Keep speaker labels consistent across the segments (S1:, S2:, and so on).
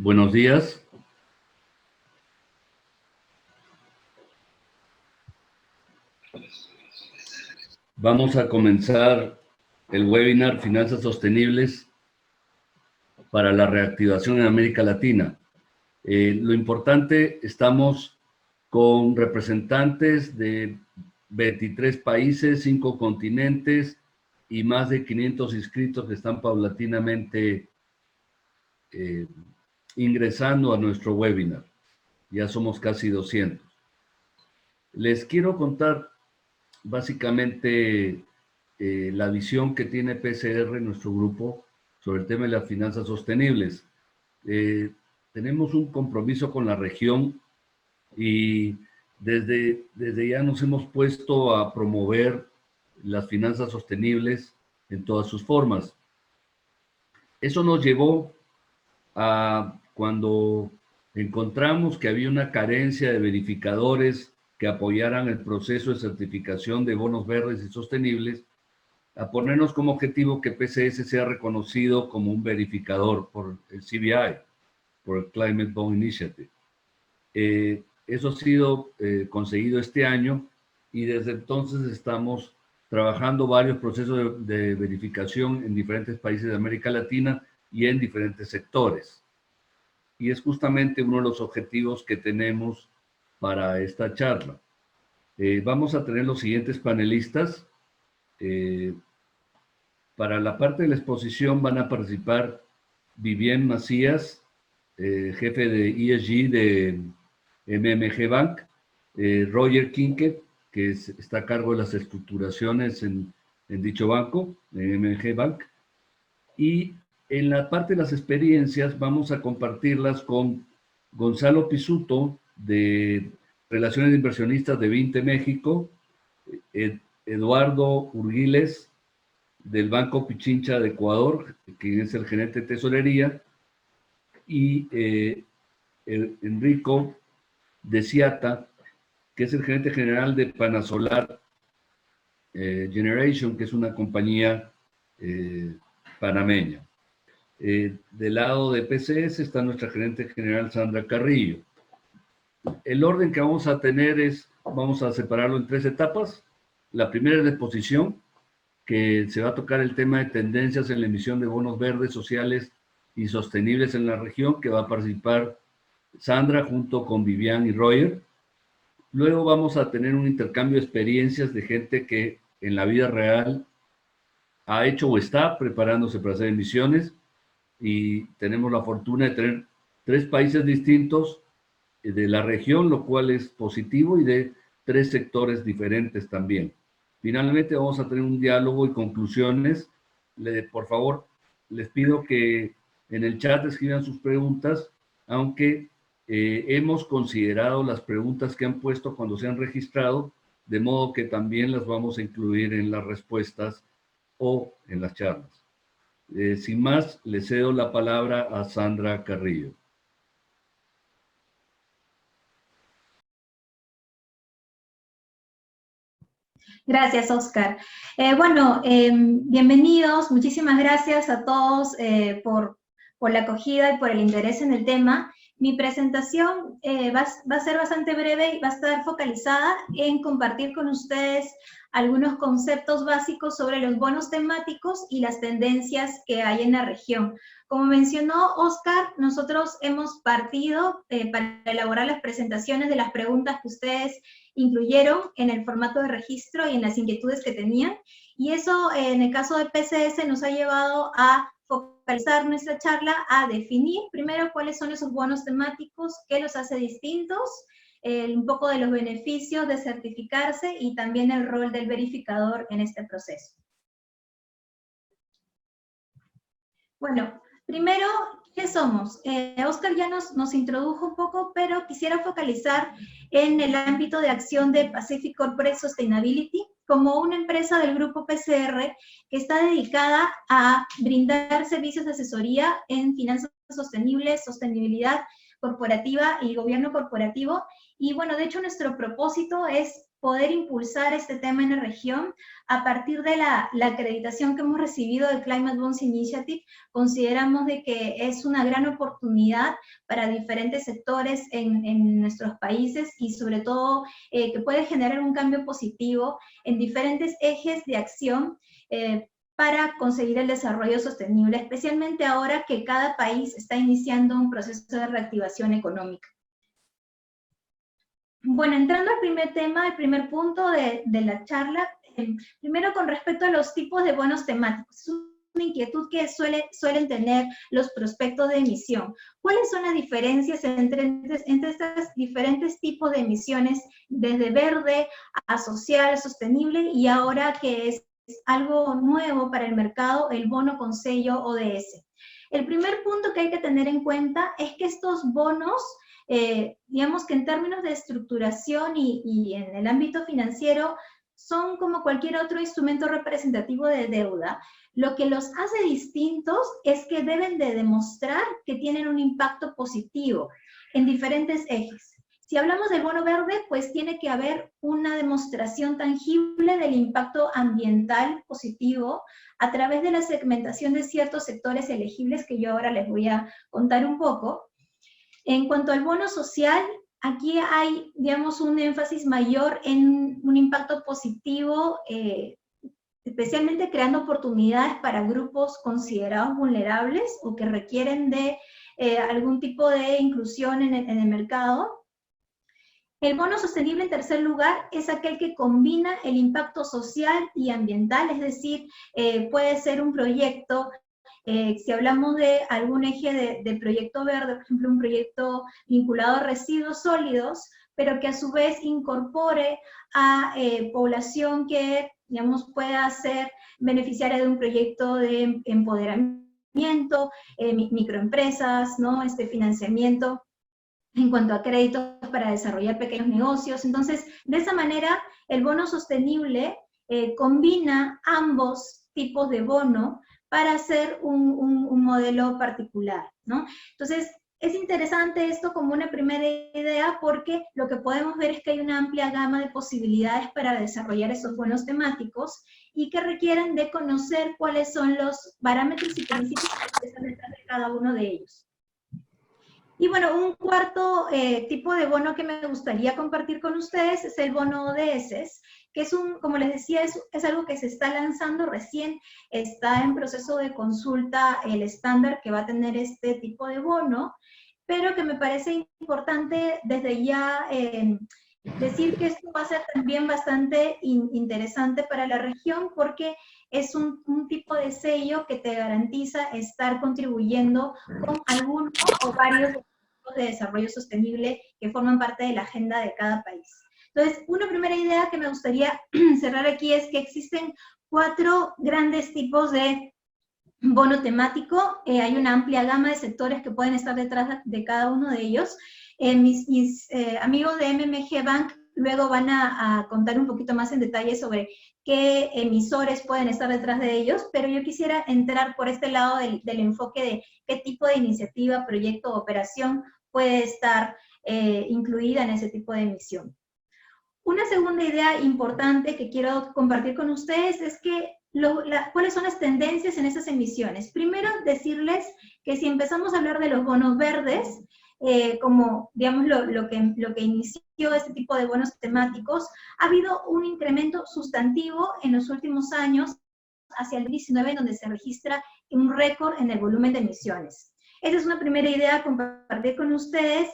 S1: Buenos días. Vamos a comenzar el webinar Finanzas Sostenibles para la reactivación en América Latina. Lo importante, estamos con representantes de 23 países, 5 continentes y más de 500 inscritos que están paulatinamente ingresando a nuestro webinar. Ya somos casi 200. Les quiero contar básicamente la visión que tiene PCR, nuestro grupo, sobre el tema de las finanzas sostenibles. Tenemos un compromiso con la región y desde ya nos hemos puesto a promover las finanzas sostenibles en todas sus formas. Eso nos llevó a cuando encontramos que había una carencia de verificadores que apoyaran el proceso de certificación de bonos verdes y sostenibles, a ponernos como objetivo que PCS sea reconocido como un verificador por el CBI, por el Climate Bond Initiative. Eso ha sido conseguido este año y desde entonces estamos trabajando varios procesos de verificación en diferentes países de América Latina y en diferentes sectores. Y es justamente uno de los objetivos que tenemos para esta charla. Vamos a tener los siguientes panelistas. Para la parte de la exposición van a participar Vivien Macías, jefe de ESG de MMG Bank, Roger Kinket, que está a cargo de las estructuraciones en dicho banco, de MMG Bank, y en la parte de las experiencias vamos a compartirlas con Gonzalo Pisuto, de Relaciones de Inversionistas de Vinte México, Eduardo Urguiles, del Banco Pichincha de Ecuador, que es el gerente de tesorería, y Enrico de Ciata, que es el gerente general de Panasolar Generation, que es una compañía panameña. Del lado de PCS está nuestra gerente general Sandra Carrillo. El orden que vamos a tener es, vamos a separarlo en 3 etapas. La primera es la exposición, que se va a tocar el tema de tendencias en la emisión de bonos verdes, sociales y sostenibles en la región, que va a participar Sandra junto con Vivian y Roger. Luego vamos a tener un intercambio de experiencias de gente que en la vida real ha hecho o está preparándose para hacer emisiones, y tenemos la fortuna de tener 3 países distintos de la región, lo cual es positivo, y de 3 sectores diferentes también. Finalmente vamos a tener un diálogo y conclusiones. Por favor, les pido que en el chat escriban sus preguntas, aunque hemos considerado las preguntas que han puesto cuando se han registrado, de modo que también las vamos a incluir en las respuestas o en las charlas. Sin más, le cedo la palabra a Sandra Carrillo.
S2: Gracias, Oscar. Bienvenidos. Muchísimas gracias a todos por la acogida y por el interés en el tema. Mi presentación va a ser bastante breve y va a estar focalizada en compartir con ustedes algunos conceptos básicos sobre los bonos temáticos y las tendencias que hay en la región. Como mencionó Oscar, nosotros hemos partido para elaborar las presentaciones de las preguntas que ustedes incluyeron en el formato de registro y en las inquietudes que tenían, y eso en el caso de PCS nos ha llevado a focalizar nuestra charla a definir primero cuáles son esos bonos temáticos, qué los hace distintos, un poco de los beneficios de certificarse y también el rol del verificador en este proceso. Bueno, primero, ¿qué somos? Oscar ya nos introdujo un poco, pero quisiera focalizar en el ámbito de acción de Pacific Corporate Sustainability como una empresa del grupo PCR que está dedicada a brindar servicios de asesoría en finanzas sostenibles, sostenibilidad corporativa y gobierno corporativo. Y bueno, de hecho nuestro propósito es poder impulsar este tema en la región a partir de la acreditación que hemos recibido del Climate Bonds Initiative. Consideramos de que es una gran oportunidad para diferentes sectores en nuestros países y sobre todo que puede generar un cambio positivo en diferentes ejes de acción para conseguir el desarrollo sostenible, especialmente ahora que cada país está iniciando un proceso de reactivación económica. Bueno, entrando al primer tema, el primer punto de la charla, primero con respecto a los tipos de bonos temáticos. Es una inquietud que suelen tener los prospectos de emisión. ¿Cuáles son las diferencias entre estos diferentes tipos de emisiones, desde verde a social, sostenible, y ahora que es algo nuevo para el mercado, el bono con sello ODS? El primer punto que hay que tener en cuenta es que estos bonos, digamos que en términos de estructuración y en el ámbito financiero, son como cualquier otro instrumento representativo de deuda. Lo que los hace distintos es que deben de demostrar que tienen un impacto positivo en diferentes ejes. Si hablamos del bono verde, pues tiene que haber una demostración tangible del impacto ambiental positivo a través de la segmentación de ciertos sectores elegibles que yo ahora les voy a contar un poco. En cuanto al bono social, aquí hay, digamos, un énfasis mayor en un impacto positivo, especialmente creando oportunidades para grupos considerados vulnerables o que requieren de algún tipo de inclusión en el mercado. El bono sostenible, en tercer lugar, es aquel que combina el impacto social y ambiental, es decir, puede ser un proyecto, si hablamos de algún eje de proyecto verde, por ejemplo, un proyecto vinculado a residuos sólidos, pero que a su vez incorpore a población que, digamos, pueda ser beneficiaria de un proyecto de empoderamiento, microempresas, ¿no? Financiamiento en cuanto a créditos para desarrollar pequeños negocios. Entonces, de esa manera, el bono sostenible combina ambos tipos de bono para hacer un modelo particular, ¿no? Entonces, es interesante esto como una primera idea porque lo que podemos ver es que hay una amplia gama de posibilidades para desarrollar esos bonos temáticos y que requieren de conocer cuáles son los parámetros y principios que están detrás de cada uno de ellos. Y bueno, un cuarto tipo de bono que me gustaría compartir con ustedes es el bono ODS, que es como les decía, es algo que se está lanzando recién, está en proceso de consulta el estándar que va a tener este tipo de bono, pero que me parece importante desde ya decir que esto va a ser también bastante interesante para la región porque es un tipo de sello que te garantiza estar contribuyendo con algunos o varios objetivos de desarrollo sostenible que forman parte de la agenda de cada país. Entonces, una primera idea que me gustaría cerrar aquí es que existen 4 grandes tipos de bono temático. Hay una amplia gama de sectores que pueden estar detrás de cada uno de ellos. Mis amigos de MMG Bank luego van a contar un poquito más en detalle sobre qué emisores pueden estar detrás de ellos, pero yo quisiera entrar por este lado del enfoque de qué tipo de iniciativa, proyecto o operación puede estar incluida en ese tipo de emisión. Una segunda idea importante que quiero compartir con ustedes es que cuáles son las tendencias en esas emisiones. Primero, decirles que si empezamos a hablar de los bonos verdes, como digamos lo que inició este tipo de bonos temáticos, ha habido un incremento sustantivo en los últimos años hacia el 2019, donde se registra un récord en el volumen de emisiones. Esa es una primera idea a compartir con ustedes,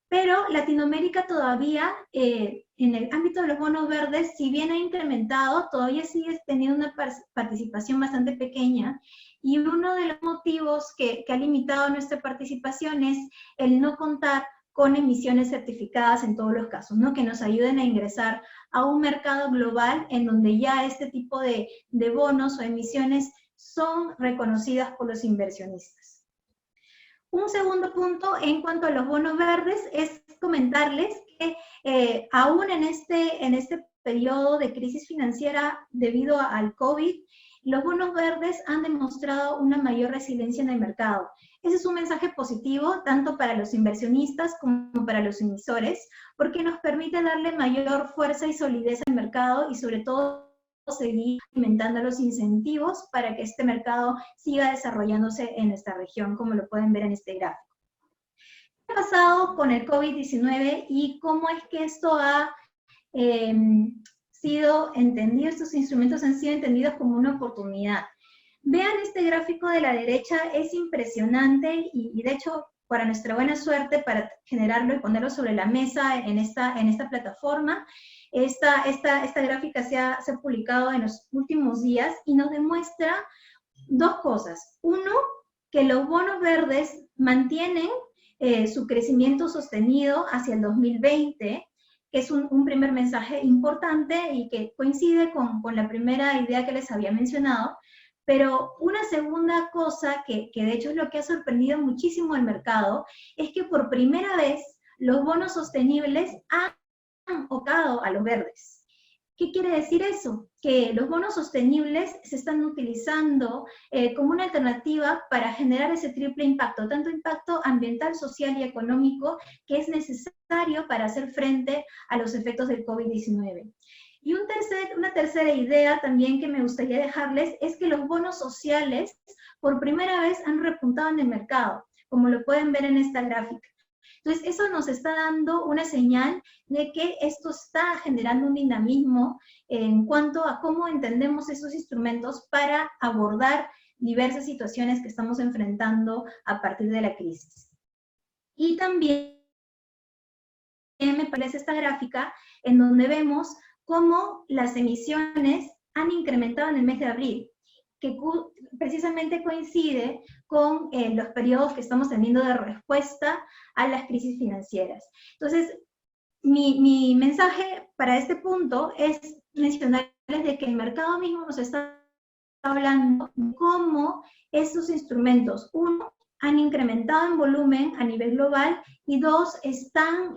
S2: pero Latinoamérica todavía, en el ámbito de los bonos verdes, si bien ha incrementado, todavía sigue teniendo una participación bastante pequeña, y uno de los motivos que ha limitado nuestra participación es el no contar con emisiones certificadas en todos los casos, ¿no? Que nos ayuden a ingresar a un mercado global en donde ya este tipo de bonos o emisiones son reconocidas por los inversionistas. Un segundo punto en cuanto a los bonos verdes es comentarles que aún en este periodo de crisis financiera debido al COVID, los bonos verdes han demostrado una mayor resiliencia en el mercado. Ese es un mensaje positivo tanto para los inversionistas como para los emisores, porque nos permite darle mayor fuerza y solidez al mercado y sobre todo seguir alimentando los incentivos para que este mercado siga desarrollándose en nuestra región, como lo pueden ver en este gráfico. ¿Qué ha pasado con el COVID-19 y cómo es que esto ha sido entendido, estos instrumentos han sido entendidos como una oportunidad? Vean este gráfico de la derecha, es impresionante y de hecho, para nuestra buena suerte, para generarlo y ponerlo sobre la mesa en esta plataforma, esta gráfica se ha publicado en los últimos días y nos demuestra dos cosas. Uno, que los bonos verdes mantienen su crecimiento sostenido hacia el 2020, que es un primer mensaje importante y que coincide con la primera idea que les había mencionado. Pero una segunda cosa, que de hecho es lo que ha sorprendido muchísimo al mercado, es que por primera vez los bonos sostenibles han optado a los verdes. ¿Qué quiere decir eso? Que los bonos sostenibles se están utilizando como una alternativa para generar ese triple impacto, tanto impacto ambiental, social y económico, que es necesario para hacer frente a los efectos del COVID-19. Y una tercera idea también que me gustaría dejarles es que los bonos sociales por primera vez han repuntado en el mercado, como lo pueden ver en esta gráfica. Entonces, eso nos está dando una señal de que esto está generando un dinamismo en cuanto a cómo entendemos esos instrumentos para abordar diversas situaciones que estamos enfrentando a partir de la crisis. Y también me parece esta gráfica en donde vemos cómo las emisiones han incrementado en el mes de abril, que precisamente coincide con los periodos que estamos teniendo de respuesta a las crisis financieras. Entonces, mi mensaje para este punto es mencionarles de que el mercado mismo nos está hablando de cómo estos instrumentos, uno, han incrementado en volumen a nivel global, y dos, están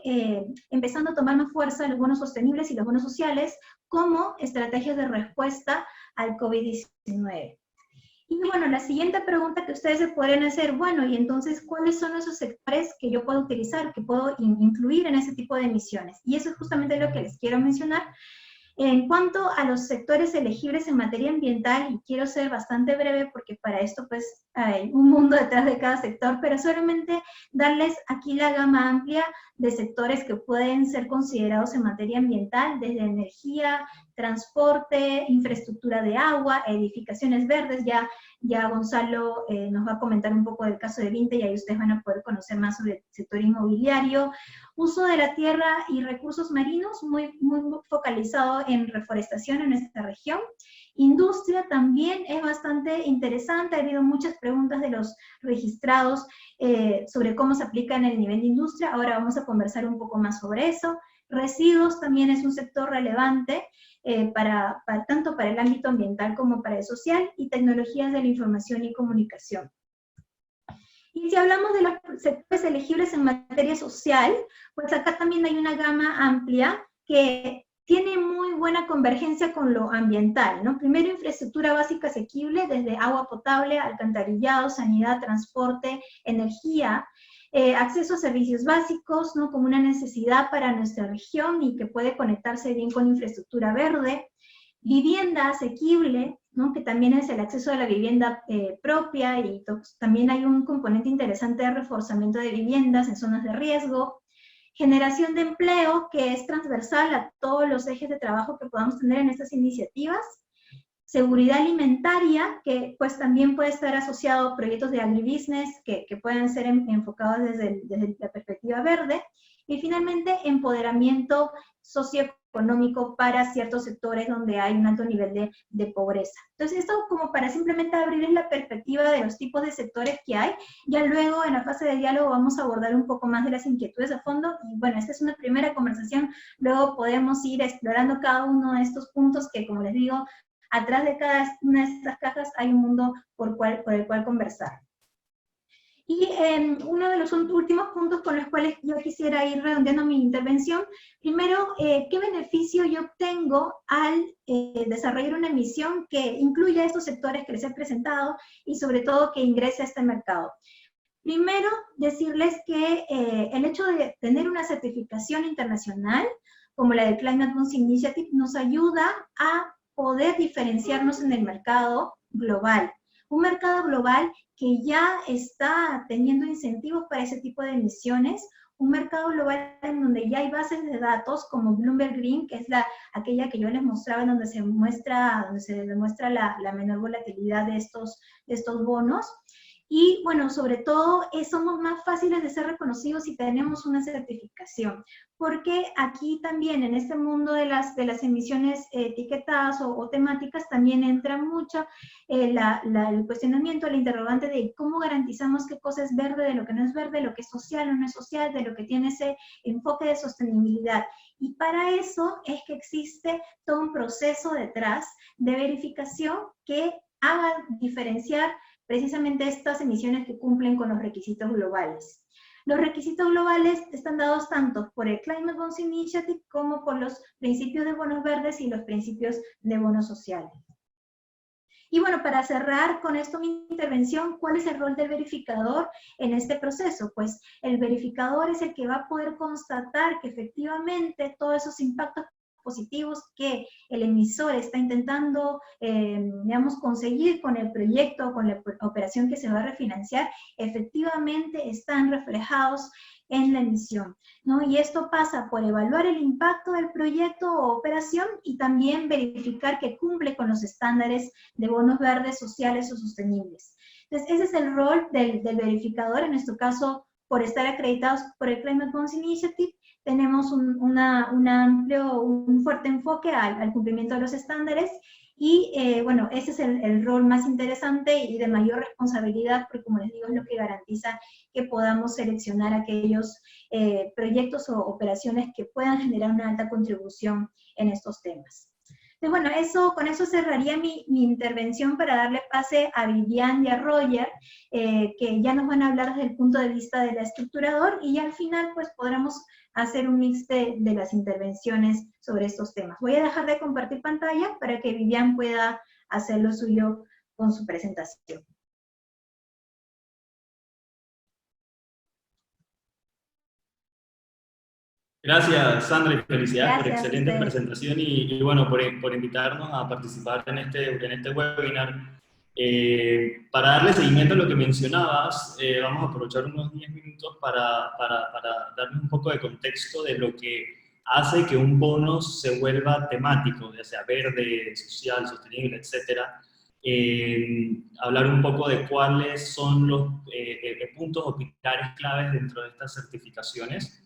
S2: empezando a tomar más fuerza los bonos sostenibles y los bonos sociales como estrategias de respuesta al COVID-19. Y bueno, la siguiente pregunta que ustedes se pueden hacer, bueno, y entonces, ¿cuáles son esos sectores que yo puedo utilizar, que puedo incluir en ese tipo de emisiones? Y eso es justamente lo que les quiero mencionar. En cuanto a los sectores elegibles en materia ambiental, y quiero ser bastante breve porque para esto pues hay un mundo detrás de cada sector, pero solamente darles aquí la gama amplia de sectores que pueden ser considerados en materia ambiental, desde energía, transporte, infraestructura de agua, edificaciones verdes. Ya Gonzalo nos va a comentar un poco del caso de Vinte y ahí ustedes van a poder conocer más sobre el sector inmobiliario. Uso de la tierra y recursos marinos, muy focalizado en reforestación en nuestra región. Industria también es bastante interesante, ha habido muchas preguntas de los registrados sobre cómo se aplica en el nivel de industria, ahora vamos a conversar un poco más sobre eso. Residuos también es un sector relevante, tanto para el ámbito ambiental como para el social, y tecnologías de la información y comunicación. Y si hablamos de los sectores elegibles en materia social, pues acá también hay una gama amplia que tiene muy buena convergencia con lo ambiental, ¿no? Primero, infraestructura básica asequible, desde agua potable, alcantarillado, sanidad, transporte, energía, acceso a servicios básicos, ¿no? Como una necesidad para nuestra región y que puede conectarse bien con infraestructura verde. Vivienda asequible, ¿no? Que también es el acceso a la vivienda propia, y también hay un componente interesante de reforzamiento de viviendas en zonas de riesgo. Generación de empleo, que es transversal a todos los ejes de trabajo que podamos tener en estas iniciativas. Seguridad alimentaria, que pues también puede estar asociado a proyectos de agribusiness que pueden ser enfocados desde la perspectiva verde. Y finalmente, empoderamiento socioeconómico para ciertos sectores donde hay un alto nivel de pobreza. Entonces, esto como para simplemente abrirles la perspectiva de los tipos de sectores que hay. Ya luego, en la fase de diálogo, vamos a abordar un poco más de las inquietudes a fondo. Y bueno, esta es una primera conversación. Luego podemos ir explorando cada uno de estos puntos que, como les digo, atrás de cada una de estas cajas hay un mundo por el cual conversar. Y uno de los últimos puntos con los cuales yo quisiera ir redondeando mi intervención, primero, ¿qué beneficio yo obtengo al desarrollar una emisión que incluya estos sectores que les he presentado y sobre todo que ingrese a este mercado? Primero, decirles que el hecho de tener una certificación internacional como la del Climate Bonds Initiative nos ayuda a poder diferenciarnos en el mercado global. Un mercado global que ya está teniendo incentivos para ese tipo de emisiones, un mercado global en donde ya hay bases de datos como Bloomberg Green, que es aquella que yo les mostraba, en donde se demuestra la menor volatilidad de estos bonos. Y bueno, sobre todo somos más fáciles de ser reconocidos si tenemos una certificación, porque aquí también en este mundo de las emisiones etiquetadas o temáticas también entra mucho el cuestionamiento, el interrogante de cómo garantizamos qué cosa es verde, de lo que no es verde, lo que es social o no es social, de lo que tiene ese enfoque de sostenibilidad. Y para eso es que existe todo un proceso detrás de verificación que haga diferenciar precisamente estas emisiones que cumplen con los requisitos globales. Los requisitos globales están dados tanto por el Climate Bonds Initiative como por los principios de bonos verdes y los principios de bonos sociales. Y bueno, para cerrar con esto mi intervención, ¿cuál es el rol del verificador en este proceso? Pues el verificador es el que va a poder constatar que efectivamente todos esos impactos positivos que el emisor está intentando, digamos, conseguir con el proyecto, con la operación que se va a refinanciar, efectivamente están reflejados en la emisión, ¿no? Y esto pasa por evaluar el impacto del proyecto o operación y también verificar que cumple con los estándares de bonos verdes, sociales o sostenibles. Entonces, ese es el rol del verificador, en nuestro caso, por estar acreditados por el Climate Bonds Initiative, tenemos un fuerte enfoque al cumplimiento de los estándares y, bueno, ese es el rol más interesante y de mayor responsabilidad, porque como les digo, es lo que garantiza que podamos seleccionar aquellos proyectos o operaciones que puedan generar una alta contribución en estos temas. Entonces, bueno, con eso cerraría mi intervención para darle pase a Vivian y a Roger, que ya nos van a hablar desde el punto de vista del estructurador, y ya al final pues podremos hacer un mix de las intervenciones sobre estos temas. Voy a dejar de compartir pantalla para que Vivian pueda hacer lo suyo con su presentación.
S3: Gracias, Sandra, y felicidades por excelente presentación y bueno, por invitarnos a participar en este webinar. Para darle seguimiento a lo que mencionabas, vamos a aprovechar unos 10 minutos para darle un poco de contexto de lo que hace que un bono se vuelva temático, ya sea verde, social, sostenible, etc. Hablar un poco de cuáles son los puntos o pilares claves dentro de estas certificaciones.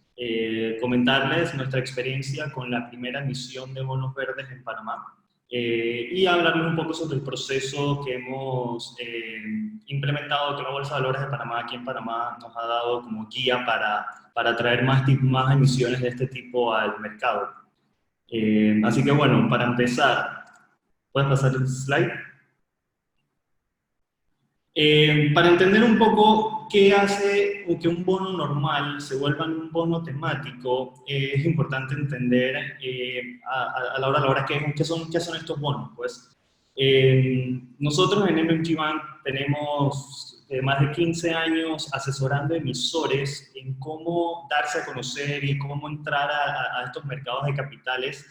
S3: Comentarles nuestra experiencia con la primera emisión de bonos verdes en Panamá y hablarles un poco sobre el proceso que hemos implementado, que la Bolsa de Valores de Panamá aquí en Panamá nos ha dado como guía para traer más emisiones de este tipo al mercado. Así que bueno, para empezar, ¿puedes pasar el slide? Para entender un poco qué hace que un bono normal se vuelva un bono temático, es importante entender a la hora qué son estos bonos. Pues, nosotros en MMG Bank tenemos más de 15 años asesorando emisores en cómo darse a conocer y cómo entrar a estos mercados de capitales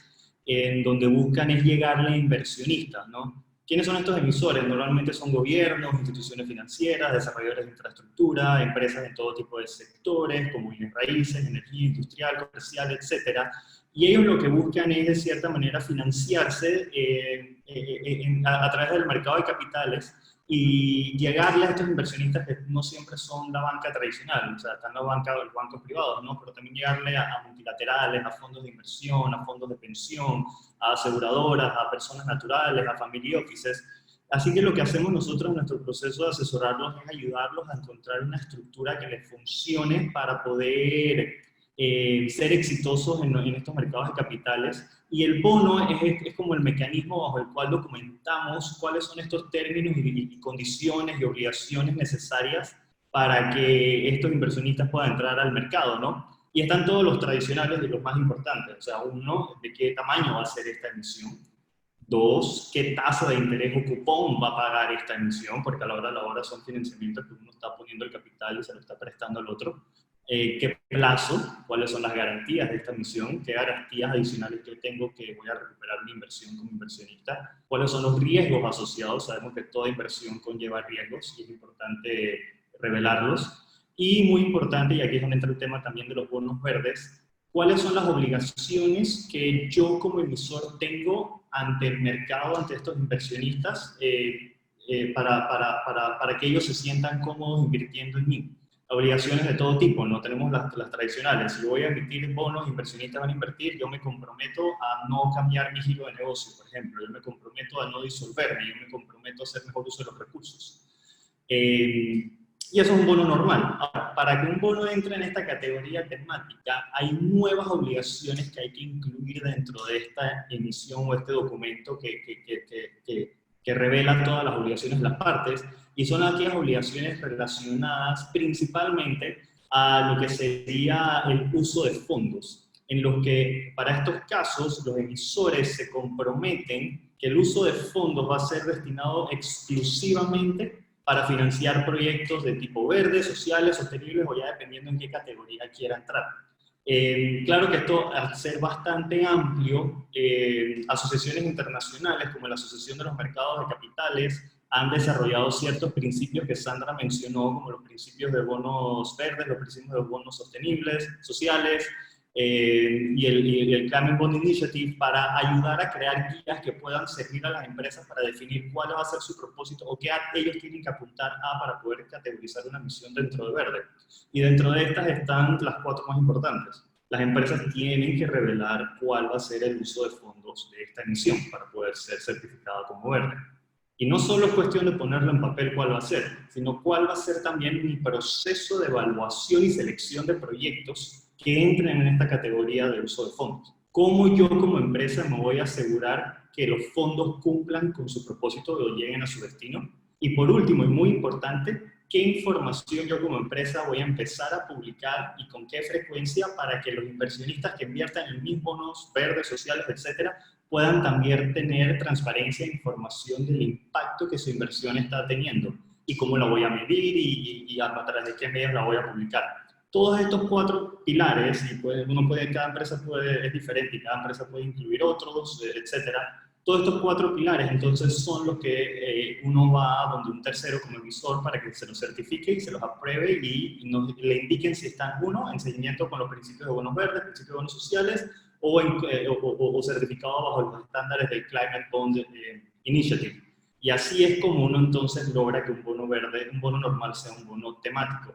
S3: en donde buscan es llegarle a inversionistas, ¿no? ¿Quiénes son estos emisores? Normalmente son gobiernos, instituciones financieras, desarrolladores de infraestructura, empresas en todo tipo de sectores, como bienes raíces, energía industrial, comercial, etc. Y ellos lo que buscan es, de cierta manera, financiarse a través del mercado de capitales y llegarle a estos inversionistas que no siempre son la banca tradicional, o sea, están los bancos privados, ¿no? Pero también llegarle a multilaterales, a fondos de inversión, a fondos de pensión, a aseguradoras, a personas naturales, a family offices. Así que lo que hacemos nosotros en nuestro proceso de asesorarlos es ayudarlos a encontrar una estructura que les funcione para poder ser exitosos en estos mercados de capitales. Y el bono es como el mecanismo bajo el cual documentamos cuáles son estos términos y condiciones y obligaciones necesarias para que estos inversionistas puedan entrar al mercado, ¿no? Y están todos los tradicionales de los más importantes. O sea, uno, de qué tamaño va a ser esta emisión. Dos, qué tasa de interés o cupón va a pagar esta emisión, porque a la hora son financiamientos que uno está poniendo el capital y se lo está prestando al otro. Qué plazo, cuáles son las garantías de esta emisión, qué garantías adicionales yo tengo que voy a recuperar mi inversión como inversionista, cuáles son los riesgos asociados. Sabemos que toda inversión conlleva riesgos y es importante revelarlos. Y muy importante, y aquí es donde entra el tema también de los bonos verdes, cuáles son las obligaciones que yo como emisor tengo ante el mercado, ante estos inversionistas, para que ellos se sientan cómodos invirtiendo en mí. Obligaciones de todo tipo, no tenemos las tradicionales. Si yo voy a emitir bonos, inversionistas van a invertir, yo me comprometo a no cambiar mi giro de negocio, por ejemplo. Yo me comprometo a no disolverme, yo me comprometo a hacer mejor uso de los recursos. Y eso es un bono normal. Ahora, para que un bono entre en esta categoría temática, hay nuevas obligaciones que hay que incluir dentro de esta emisión o este documento que revela todas las obligaciones de las partes, y son aquellas obligaciones relacionadas principalmente a lo que sería el uso de fondos, en los que para estos casos los emisores se comprometen que el uso de fondos va a ser destinado exclusivamente para financiar proyectos de tipo verde, sociales, sostenibles o ya dependiendo en qué categoría quiera entrar. Claro que esto, al ser bastante amplio, asociaciones internacionales como la Asociación de los Mercados de Capitales han desarrollado ciertos principios que Sandra mencionó, como los principios de bonos verdes, los principios de bonos sostenibles, sociales, y el Climate Bond Initiative, para ayudar a crear guías que puedan servir a las empresas para definir cuál va a ser su propósito o qué ellos tienen que apuntar a para poder categorizar una emisión dentro de verde. Y dentro de estas están las 4 más importantes. Las empresas tienen que revelar cuál va a ser el uso de fondos de esta emisión para poder ser certificada como verde. Y no solo es cuestión de ponerlo en papel cuál va a ser, sino cuál va a ser también mi proceso de evaluación y selección de proyectos que entren en esta categoría de uso de fondos. ¿Cómo yo como empresa me voy a asegurar que los fondos cumplan con su propósito o lleguen a su destino? Y por último, y muy importante, ¿qué información yo como empresa voy a empezar a publicar y con qué frecuencia para que los inversionistas que inviertan en mis bonos verdes, sociales, etcétera, puedan también tener transparencia e información del impacto que su inversión está teniendo y cómo la voy a medir y a través de qué medios la voy a publicar? Todos estos 4 pilares, y cada empresa es diferente y cada empresa puede incluir otros, etcétera. Todos estos 4 pilares entonces son los que uno va a donde un tercero como emisor para que se los certifique y se los apruebe y le indiquen si están, uno, en seguimiento con los principios de bonos verdes, principios de bonos sociales, o certificado bajo los estándares del Climate Bond Initiative. Y así es como uno entonces logra que un bono verde, un bono normal sea un bono temático.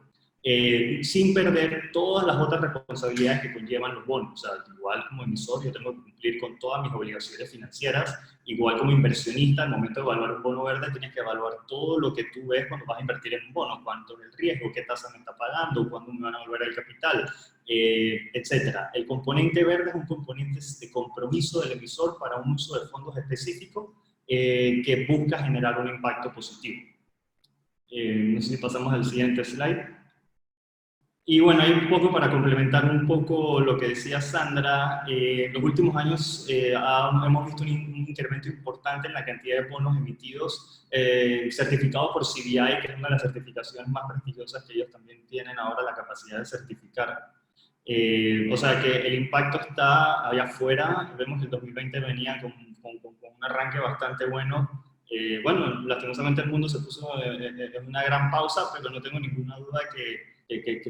S3: Sin perder todas las otras responsabilidades que conllevan los bonos. O sea, igual como emisor yo tengo que cumplir con todas mis obligaciones financieras, igual como inversionista al momento de evaluar un bono verde tienes que evaluar todo lo que tú ves cuando vas a invertir en un bono, cuánto es el riesgo, qué tasa me está pagando, cuándo me van a volver el capital, etcétera. El componente verde es un componente de compromiso del emisor para un uso de fondos específico que busca generar un impacto positivo. No sé si pasamos al siguiente slide. Y bueno, hay un poco para complementar un poco lo que decía Sandra. En los últimos años hemos visto un incremento importante en la cantidad de bonos emitidos certificados por CBI, que es una de las certificaciones más prestigiosas que ellos también tienen ahora la capacidad de certificar. O sea que el impacto está allá afuera. Vemos que el 2020 venía con un arranque bastante bueno. Bueno, lastimosamente el mundo se puso en una gran pausa, pero no tengo ninguna duda que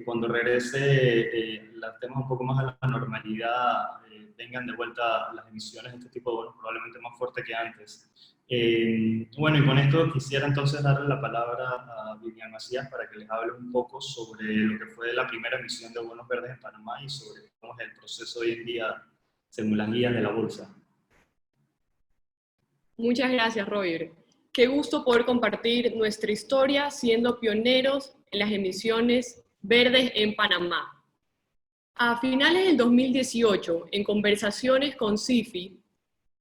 S3: cuando regrese los temas un poco más a la normalidad, vengan de vuelta las emisiones de este tipo de bonos probablemente más fuerte que antes. Bueno, y con esto quisiera entonces darle la palabra a Vivian Macías para que les hable un poco sobre lo que fue la primera emisión de bonos verdes en Panamá y sobre cómo es el proceso hoy en día según las guías de la bolsa.
S4: Muchas gracias, Roger. Qué gusto poder compartir nuestra historia siendo pioneros en las emisiones verdes en Panamá. A finales del 2018, en conversaciones con CIFI,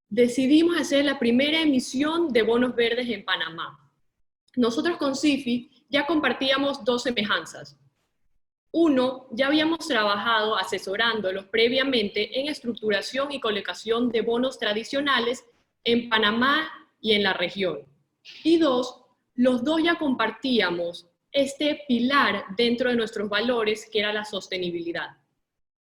S4: decidimos hacer la primera emisión de bonos verdes en Panamá. Nosotros con CIFI ya compartíamos dos semejanzas. Uno, ya habíamos trabajado asesorándolos previamente en estructuración y colocación de bonos tradicionales en Panamá y en la región. Y dos, los dos ya compartíamos este pilar dentro de nuestros valores, que era la sostenibilidad.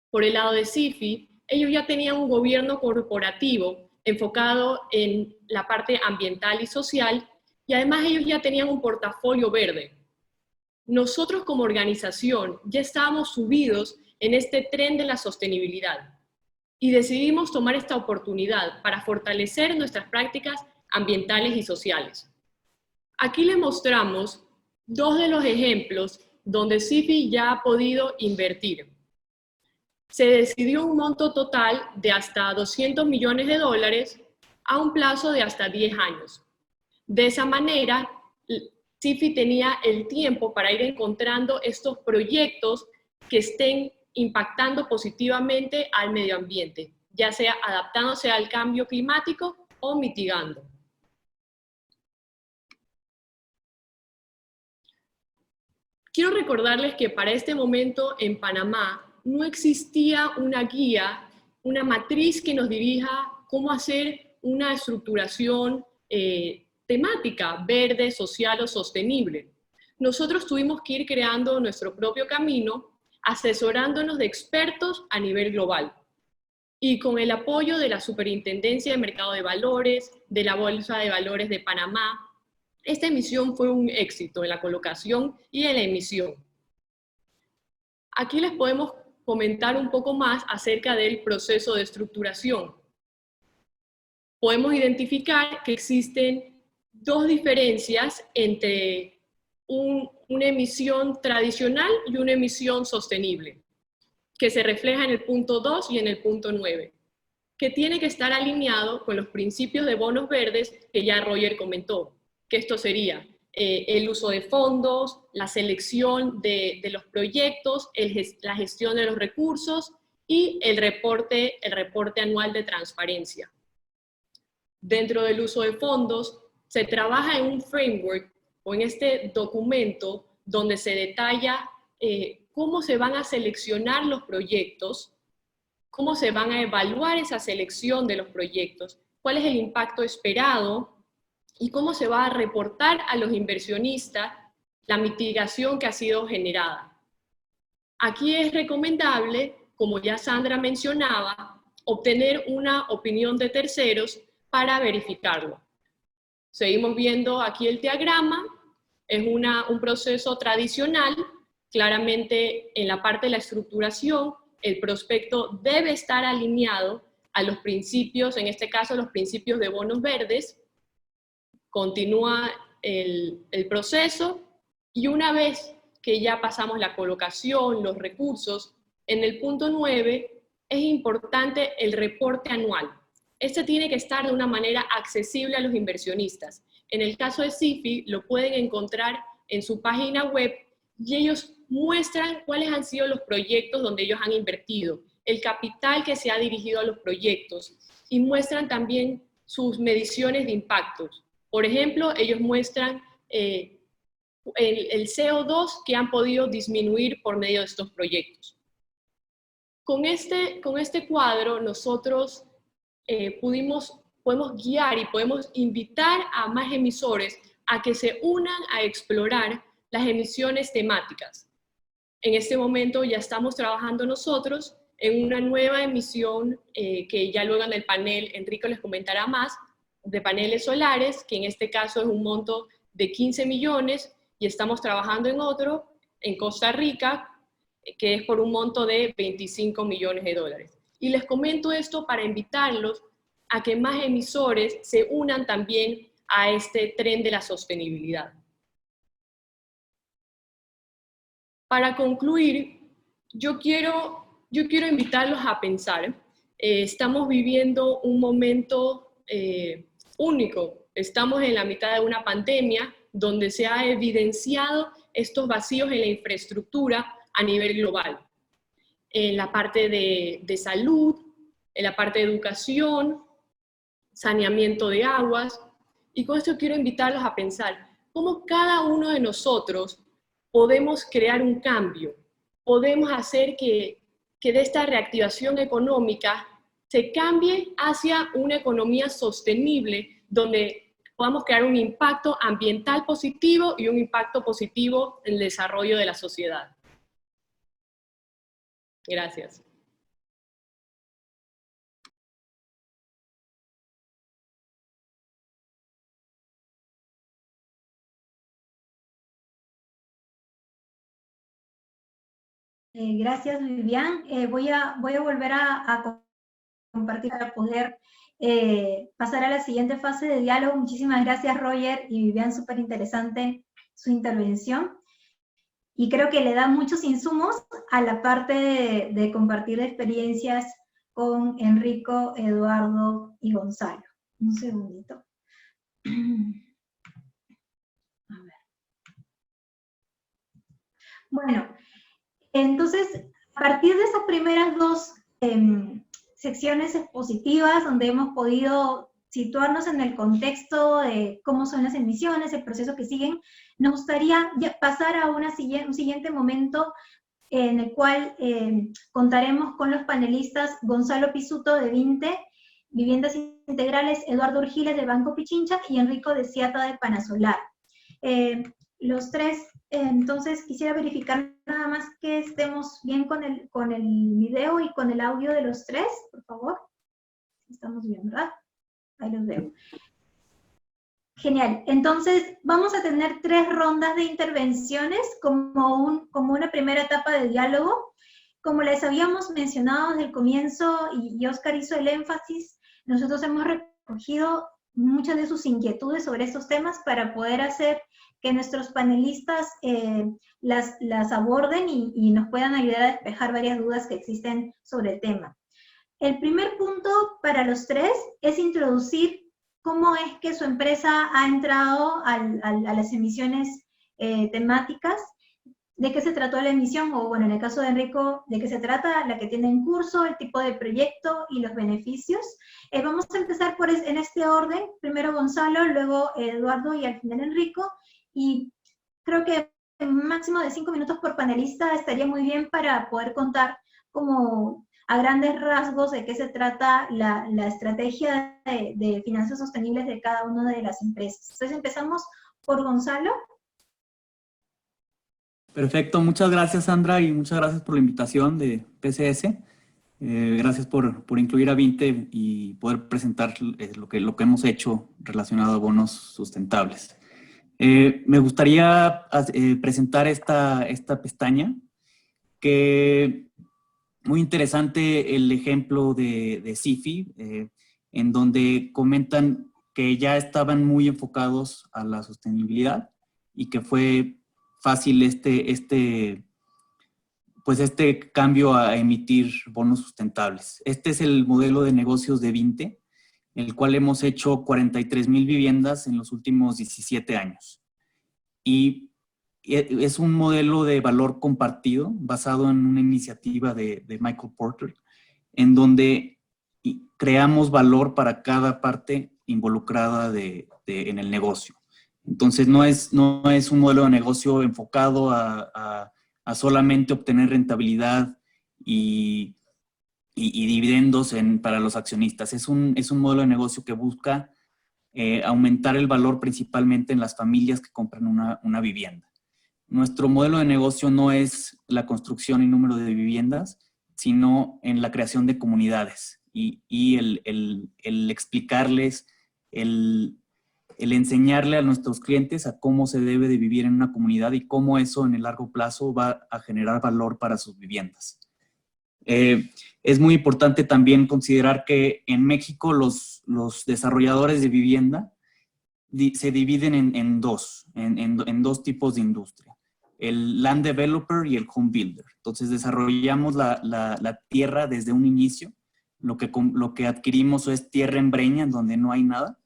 S4: Por el lado de SIFI, ellos ya tenían un gobierno corporativo enfocado en la parte ambiental y social, y además ellos ya tenían un portafolio verde. Nosotros como organización ya estábamos subidos en este tren de la sostenibilidad y decidimos tomar esta oportunidad para fortalecer nuestras prácticas ambientales y sociales. Aquí les mostramos dos de los ejemplos donde SIFI ya ha podido invertir. Se decidió un monto total de hasta $200 millones a un plazo de hasta 10 años. De esa manera, SIFI tenía el tiempo para ir encontrando estos proyectos que estén impactando positivamente al medio ambiente, ya sea adaptándose al cambio climático o mitigando. Quiero recordarles que para este momento en Panamá no existía una guía, una matriz que nos dirija cómo hacer una estructuración temática, verde, social o sostenible. Nosotros tuvimos que ir creando nuestro propio camino, asesorándonos de expertos a nivel global. Y con el apoyo de la Superintendencia de Mercado de Valores, de la Bolsa de Valores de Panamá, esta emisión fue un éxito en la colocación y en la emisión. Aquí les podemos comentar un poco más acerca del proceso de estructuración. Podemos identificar que existen dos diferencias entre una emisión tradicional y una emisión sostenible, que se refleja en el punto 2 y en el punto 9, que tiene que estar alineado con los principios de bonos verdes que ya Roger comentó, que esto sería el uso de fondos, la selección de los proyectos, la gestión de los recursos y el reporte anual de transparencia. Dentro del uso de fondos, se trabaja en un framework o en este documento donde se detalla cómo se van a seleccionar los proyectos, cómo se van a evaluar esa selección de los proyectos, cuál es el impacto esperado y cómo se va a reportar a los inversionistas la mitigación que ha sido generada. Aquí es recomendable, como ya Sandra mencionaba, obtener una opinión de terceros para verificarlo. Seguimos viendo aquí el diagrama, es un proceso tradicional, claramente en la parte de la estructuración, el prospecto debe estar alineado a los principios, en este caso los principios de bonos verdes. Continúa el proceso y una vez que ya pasamos la colocación, los recursos, en el punto 9 es importante el reporte anual. Este tiene que estar de una manera accesible a los inversionistas. En el caso de SIFI lo pueden encontrar en su página web y ellos muestran cuáles han sido los proyectos donde ellos han invertido, el capital que se ha dirigido a los proyectos y muestran también sus mediciones de impactos. Por ejemplo, ellos muestran el CO2 que han podido disminuir por medio de estos proyectos. Con este cuadro nosotros podemos guiar y podemos invitar a más emisores a que se unan a explorar las emisiones temáticas. En este momento ya estamos trabajando nosotros en una nueva emisión que ya luego en el panel Enrique les comentará más, de paneles solares, que en este caso es un monto de 15 millones, y estamos trabajando en otro en Costa Rica, que es por un monto de 25 millones de dólares. Y les comento esto para invitarlos a que más emisores se unan también a este tren de la sostenibilidad. Para concluir, yo quiero invitarlos a pensar. Estamos viviendo un momento único. Estamos en la mitad de una pandemia donde se ha evidenciado estos vacíos en la infraestructura a nivel global. En la parte de salud, en la parte de educación, saneamiento de aguas. Y con esto quiero invitarlos a pensar, cómo cada uno de nosotros podemos crear un cambio, podemos hacer que de esta reactivación económica se cambie hacia una economía sostenible donde podamos crear un impacto ambiental positivo y un impacto positivo en el desarrollo de la sociedad. Gracias.
S2: Gracias, Vivian. Voy a volver a compartir para poder pasar a la siguiente fase de diálogo. Muchísimas gracias, Roger y Vivian, súper interesante su intervención. Y creo que le da muchos insumos a la parte de compartir experiencias con Enrico, Eduardo y Gonzalo. Un segundito. A ver. Bueno, entonces, a partir de esas primeras dos secciones expositivas, donde hemos podido situarnos en el contexto de cómo son las emisiones, el proceso que siguen, nos gustaría ya pasar a un siguiente momento en el cual contaremos con los panelistas Gonzalo Pizzuto de Vinte, Viviendas Integrales, Eduardo Urgiles de Banco Pichincha y Enrico de Ciata de Panasolar. Los tres, entonces quisiera verificar nada más que estemos bien con el video y con el audio de los tres, por favor. Estamos bien, ¿verdad? Ahí los veo. Genial. Entonces, vamos a tener 3 rondas de intervenciones como una primera etapa de diálogo. Como les habíamos mencionado desde el comienzo, y Oscar hizo el énfasis, nosotros hemos recogido muchas de sus inquietudes sobre estos temas para poder hacer que nuestros panelistas las aborden y nos puedan ayudar a despejar varias dudas que existen sobre el tema. El primer punto para los tres es introducir cómo es que su empresa ha entrado a las emisiones temáticas, de qué se trató la emisión, o bueno, en el caso de Enrico, de qué se trata, la que tiene en curso, el tipo de proyecto y los beneficios. Vamos a empezar en este orden, primero Gonzalo, luego Eduardo y al final Enrico, y creo que un máximo de 5 minutos por panelista estaría muy bien para poder contar como a grandes rasgos de qué se trata la estrategia de finanzas sostenibles de cada una de las empresas. Entonces empezamos por Gonzalo.
S5: Perfecto, muchas gracias Sandra y muchas gracias por la invitación de PCS. Gracias por incluir a Vinte y poder presentar lo que hemos hecho relacionado a bonos sustentables. Me gustaría presentar esta pestaña, que muy interesante el ejemplo de CIFI, en donde comentan que ya estaban muy enfocados a la sostenibilidad y que fue fácil este cambio a emitir bonos sustentables. Este es el modelo de negocios de Vinte, el cual hemos hecho 43,000 viviendas en los últimos 17 años. Y es un modelo de valor compartido basado en una iniciativa de Michael Porter, en donde creamos valor para cada parte involucrada en el negocio. Entonces no es un modelo de negocio enfocado a solamente obtener rentabilidad y dividendos para los accionistas. Es un modelo de negocio que busca aumentar el valor principalmente en las familias que compran una vivienda. Nuestro modelo de negocio no es la construcción y número de viviendas, sino en la creación de comunidades y el explicarles, el enseñarle a nuestros clientes a cómo se debe de vivir en una comunidad y cómo eso en el largo plazo va a generar valor para sus viviendas. Es muy importante también considerar que en México los desarrolladores de vivienda se dividen en dos tipos de industria: el land developer y el home builder. Entonces desarrollamos la tierra desde un inicio. Lo que adquirimos es tierra en breña, en donde no hay nada,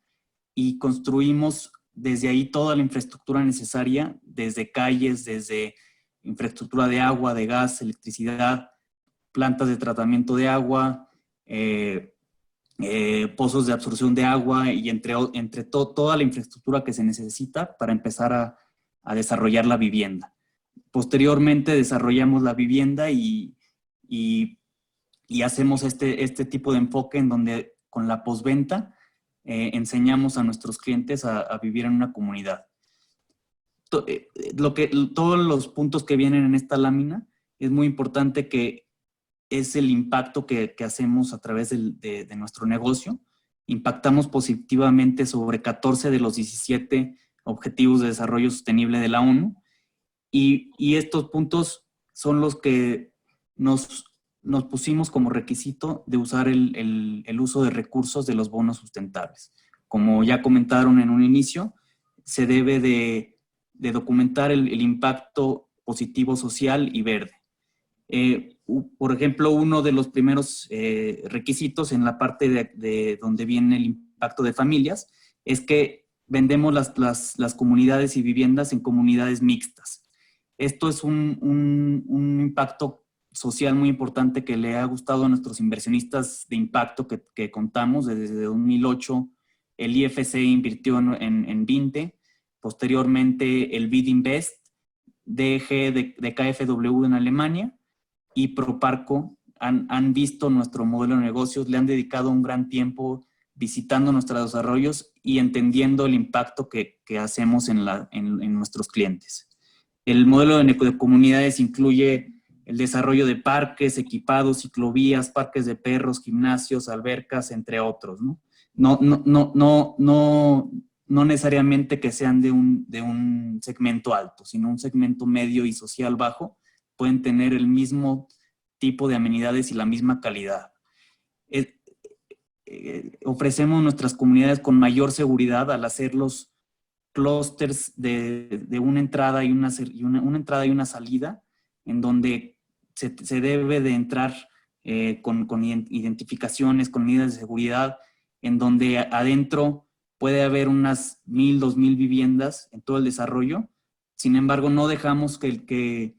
S5: y construimos desde ahí toda la infraestructura necesaria, desde calles, desde infraestructura de agua, de gas, electricidad, plantas de tratamiento de agua, pozos de absorción de agua y toda la infraestructura que se necesita para empezar a desarrollar la vivienda. Posteriormente desarrollamos la vivienda y hacemos este tipo de enfoque en donde con la postventa enseñamos a nuestros clientes a vivir en una comunidad. Todos los puntos que vienen en esta lámina es muy importante que es el impacto que hacemos a través de nuestro negocio. Impactamos positivamente sobre 14 de los 17 Objetivos de Desarrollo Sostenible de la ONU y estos puntos son los que nos pusimos como requisito de usar el uso de recursos de los bonos sustentables. Como ya comentaron en un inicio, se debe de documentar el impacto positivo social y verde. Por ejemplo, uno de los primeros requisitos en la parte de donde viene el impacto de familias es que vendemos las comunidades y viviendas en comunidades mixtas. Esto es un impacto social muy importante que le ha gustado a nuestros inversionistas de impacto que contamos. Desde 2008 el IFC invirtió en 20, posteriormente el BID Invest, DG de KfW en Alemania y Proparco han visto nuestro modelo de negocios, le han dedicado un gran tiempo visitando nuestros desarrollos y entendiendo el impacto que hacemos en nuestros clientes. El modelo de comunidades incluye el desarrollo de parques, equipados, ciclovías, parques de perros, gimnasios, albercas, entre otros, ¿no? No necesariamente que sean de un segmento alto, sino un segmento medio y social bajo, pueden tener el mismo tipo de amenidades y la misma calidad. Ofrecemos nuestras comunidades con mayor seguridad al hacer los clústeres de una entrada y una salida, en donde se debe de entrar con identificaciones, con medidas de seguridad, en donde adentro puede haber unas 1,000, 2,000 viviendas en todo el desarrollo. Sin embargo, no dejamos que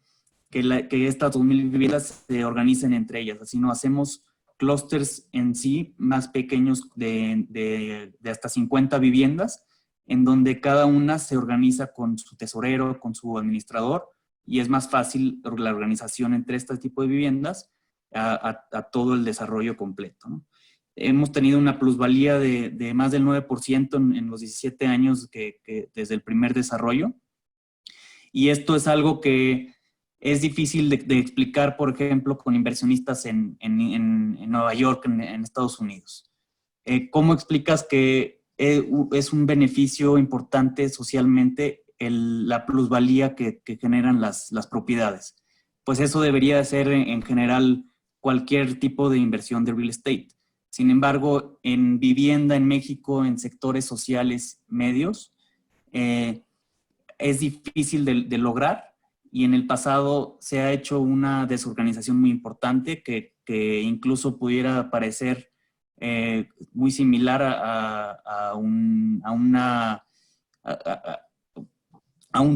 S5: estas 2,000 viviendas se organicen entre ellas, sino hacemos clústeres en sí más pequeños de hasta 50 viviendas, en donde cada una se organiza con su tesorero, con su administrador, y es más fácil la organización entre este tipo de viviendas a todo el desarrollo completo, ¿no? Hemos tenido una plusvalía de más del 9% en los 17 años desde el primer desarrollo. Y esto es algo que es difícil de explicar, por ejemplo, con inversionistas en Nueva York, en Estados Unidos. ¿Cómo explicas que es un beneficio importante socialmente la plusvalía que generan las propiedades? Pues eso debería ser en general cualquier tipo de inversión de real estate. Sin embargo, en vivienda en México, en sectores sociales medios, es difícil de lograr, y en el pasado se ha hecho una desorganización muy importante que incluso pudiera parecer muy similar a un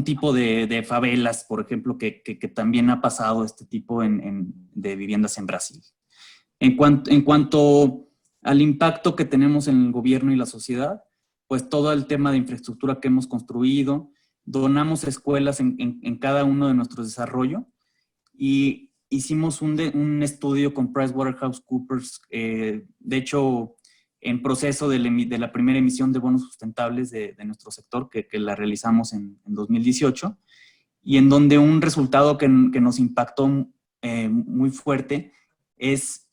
S5: tipo de favelas, por ejemplo, que también ha pasado este tipo de viviendas en Brasil. En cuanto al impacto que tenemos en el gobierno y la sociedad, pues todo el tema de infraestructura que hemos construido, donamos escuelas en cada uno de nuestros desarrollos y hicimos un estudio con PricewaterhouseCoopers, de hecho, en proceso de la primera emisión de bonos sustentables de nuestro sector, que la realizamos en 2018, y en donde un resultado que nos impactó muy fuerte es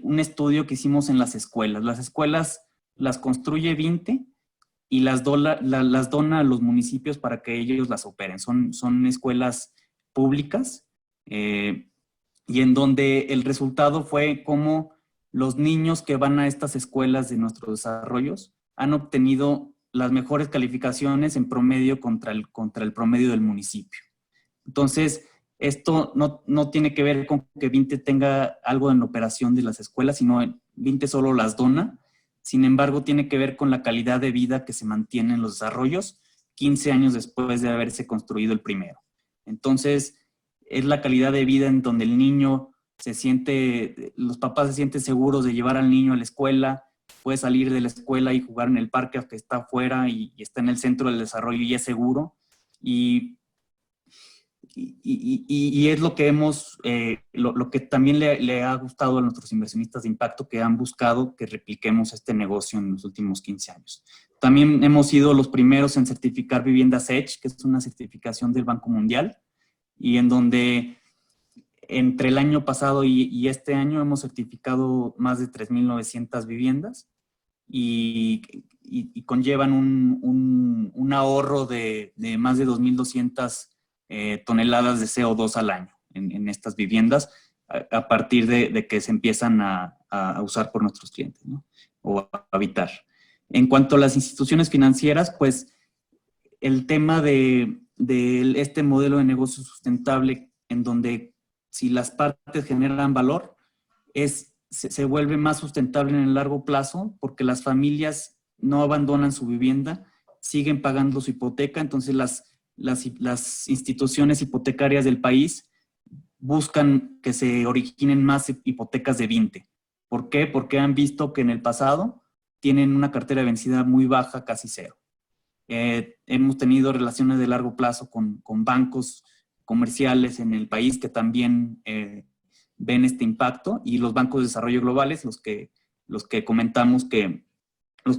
S5: un estudio que hicimos en las escuelas. Las escuelas las construye Vinte y las dona a los municipios para que ellos las operen. Son escuelas públicas y en donde el resultado fue cómo los niños que van a estas escuelas de nuestros desarrollos han obtenido las mejores calificaciones en promedio contra el promedio del municipio. Entonces, esto no tiene que ver con que Vinte tenga algo en la operación de las escuelas, sino Vinte solo las dona. Sin embargo, tiene que ver con la calidad de vida que se mantiene en los desarrollos 15 años después de haberse construido el primero. Entonces, es la calidad de vida en donde el niño los papás se sienten seguros de llevar al niño a la escuela, puede salir de la escuela y jugar en el parque que está afuera y está en el centro del desarrollo y es seguro. Y es lo que lo que también le ha gustado a nuestros inversionistas de impacto, que han buscado que repliquemos este negocio en los últimos 15 años. También hemos sido los primeros en certificar viviendas EDGE, que es una certificación del Banco Mundial, y en donde entre el año pasado y este año hemos certificado más de 3.900 viviendas y conllevan un ahorro de más de 2.200 toneladas de CO2 al año en estas viviendas a partir de que se empiezan a usar por nuestros clientes, ¿no? O a habitar. En cuanto a las instituciones financieras, pues el tema de este modelo de negocio sustentable en donde si las partes generan valor, se vuelve más sustentable en el largo plazo porque las familias no abandonan su vivienda, siguen pagando su hipoteca, entonces las instituciones hipotecarias del país buscan que se originen más hipotecas de 20. ¿Por qué? Porque han visto que en el pasado tienen una cartera de vencida muy baja, casi cero. Hemos tenido relaciones de largo plazo con bancos comerciales en el país que también ven este impacto, y los bancos de desarrollo globales, los que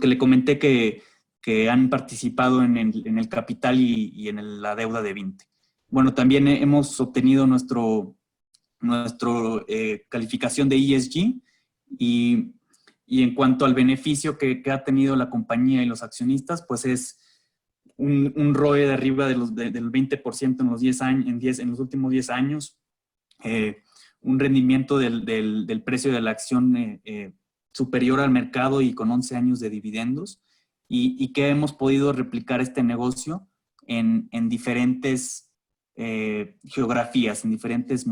S5: le comenté que han participado en el capital y en la deuda de 20. Bueno, también hemos obtenido nuestro calificación de ESG y en cuanto al beneficio que ha tenido la compañía y los accionistas, pues es un ROE de arriba del 20% en los últimos 10 años, un rendimiento del precio de la acción superior al mercado y con 11 años de dividendos, y que hemos podido replicar este negocio en diferentes geografías, en diferentes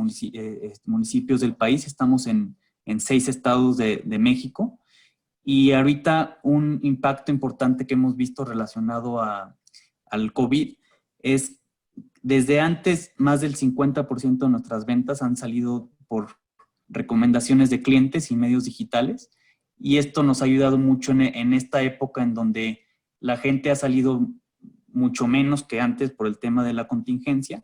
S5: municipios del país. Estamos en 6 estados de México, y ahorita un impacto importante que hemos visto relacionado al COVID es, desde antes, más del 50% de nuestras ventas han salido por recomendaciones de clientes y medios digitales, y esto nos ha ayudado mucho en esta época en donde la gente ha salido mucho menos que antes por el tema de la contingencia,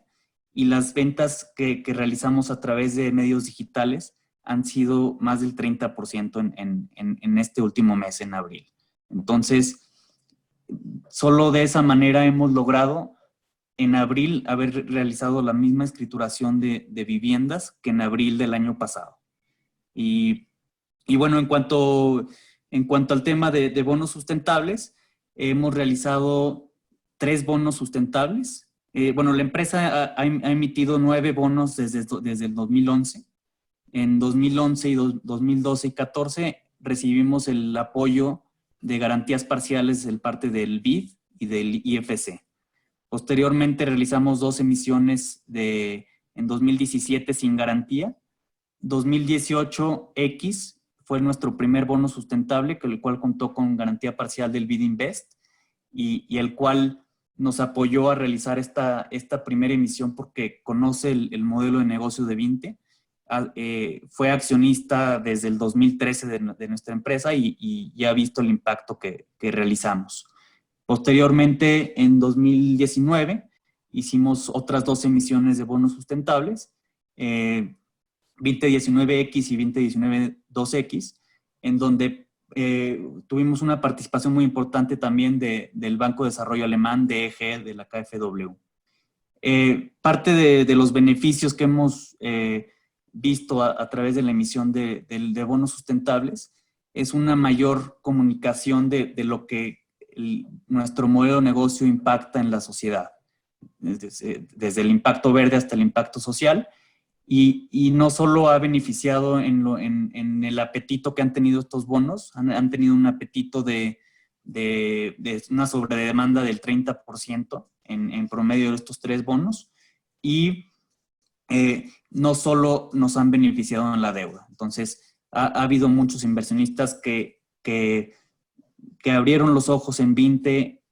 S5: y las ventas que realizamos a través de medios digitales han sido más del 30% en este último mes, en abril. Entonces, solo de esa manera hemos logrado en abril haber realizado la misma escrituración de viviendas que en abril del año pasado. Y bueno, en cuanto al tema de bonos sustentables, hemos realizado 3 bonos sustentables. Bueno, la empresa ha emitido 9 bonos desde el 2011. En 2011, 2012 y 2014 recibimos el apoyo de garantías parciales de parte del BID y del IFC. Posteriormente realizamos 2 emisiones en 2017 sin garantía. 2018X fue nuestro primer bono sustentable, el cual contó con garantía parcial del BID Invest, y el cual nos apoyó a realizar esta primera emisión porque conoce el modelo de negocio de Vinte. Fue accionista desde el 2013 de nuestra empresa y ya ha visto el impacto que realizamos. Posteriormente, en 2019, hicimos otras 2 emisiones de bonos sustentables, 2019X y 2019-2X, en donde tuvimos una participación muy importante también del Banco de Desarrollo Alemán, DEG, de la KfW. Parte de los beneficios que hemos visto a través de la emisión de bonos sustentables es una mayor comunicación de lo que nuestro modelo de negocio impacta en la sociedad, desde el impacto verde hasta el impacto social, y no solo ha beneficiado en el apetito que han tenido estos bonos, han tenido un apetito de una sobredemanda del 30% en promedio de estos 3 bonos, y no solo nos han beneficiado en la deuda. Entonces, ha habido muchos inversionistas que abrieron los ojos en Vinte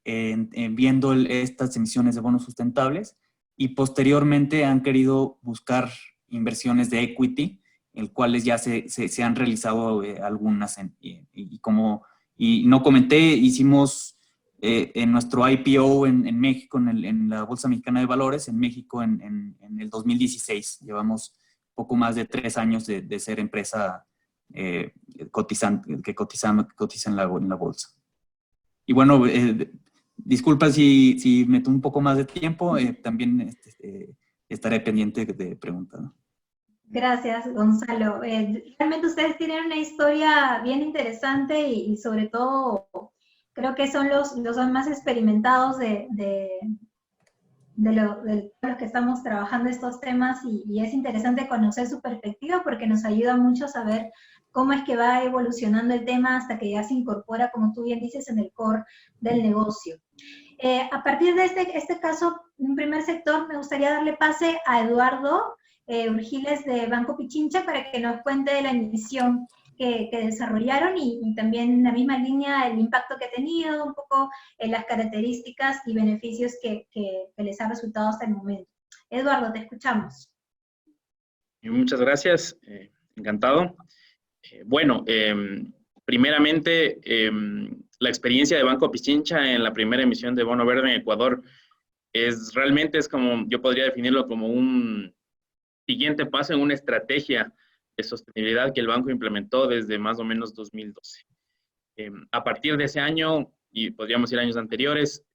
S5: viendo estas emisiones de bonos sustentables, y posteriormente han querido buscar inversiones de equity el cuales ya se han realizado algunas. Y no comenté, hicimos en nuestro IPO en México, en la Bolsa Mexicana de Valores, en México en el 2016. Llevamos poco más de 3 años de ser empresa que cotiza en la bolsa. Y bueno, disculpa si me tomo un poco más de tiempo, también estaré pendiente de preguntas, ¿no?
S2: Gracias, Gonzalo. Realmente ustedes tienen una historia bien interesante y sobre todo creo que son los más experimentados de los que estamos trabajando estos temas y es interesante conocer su perspectiva porque nos ayuda mucho a saber cómo es que va evolucionando el tema hasta que ya se incorpora, como tú bien dices, en el core del negocio. A partir de este caso, un primer sector, me gustaría darle pase a Eduardo Urgiles de Banco Pichincha para que nos cuente de la emisión que desarrollaron y también en la misma línea el impacto que ha tenido, un poco las características y beneficios que les ha resultado hasta el momento. Eduardo, te escuchamos.
S6: Muchas gracias, encantado. Bueno, primeramente, la experiencia de Banco Pichincha en la primera emisión de bono verde en Ecuador realmente es como, yo podría definirlo como un siguiente paso en una estrategia de sostenibilidad que el banco implementó desde más o menos 2012. A partir de ese año, y podríamos ir años anteriores,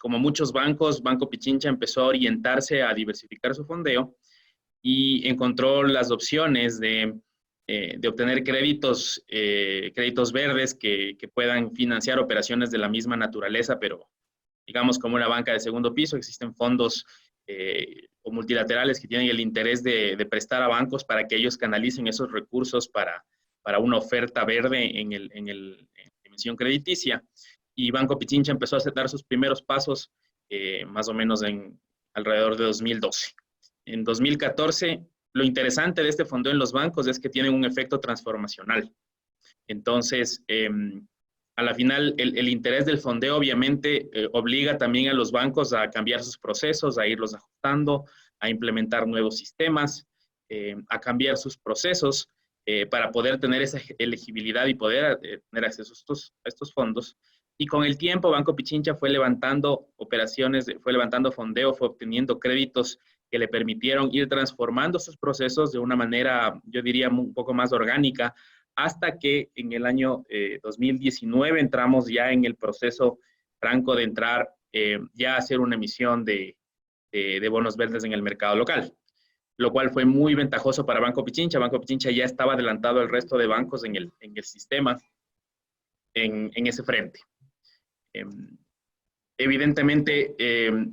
S6: como muchos bancos, Banco Pichincha empezó a orientarse a diversificar su fondeo y encontró las opciones de obtener créditos verdes que puedan financiar operaciones de la misma naturaleza, pero digamos como una banca de segundo piso. Existen fondos o multilaterales que tienen el interés de prestar a bancos para que ellos canalicen esos recursos para una oferta verde en la emisión crediticia. Y Banco Pichincha empezó a dar sus primeros pasos más o menos alrededor de 2012. En 2014, lo interesante de este fondeo en los bancos es que tienen un efecto transformacional. Entonces, a la final, el interés del fondeo obviamente obliga también a los bancos a cambiar sus procesos, a irlos ajustando, a implementar nuevos sistemas, a cambiar sus procesos para poder tener esa elegibilidad y poder tener acceso a estos fondos. Y con el tiempo, Banco Pichincha fue levantando operaciones, fue levantando fondeo, fue obteniendo créditos que le permitieron ir transformando sus procesos de una manera, yo diría, un poco más orgánica, hasta que en el año 2019 entramos ya en el proceso franco de entrar ya a hacer una emisión de bonos verdes en el mercado local, lo cual fue muy ventajoso para Banco Pichincha. Banco Pichincha ya estaba adelantado al resto de bancos en el sistema en ese frente. Evidentemente,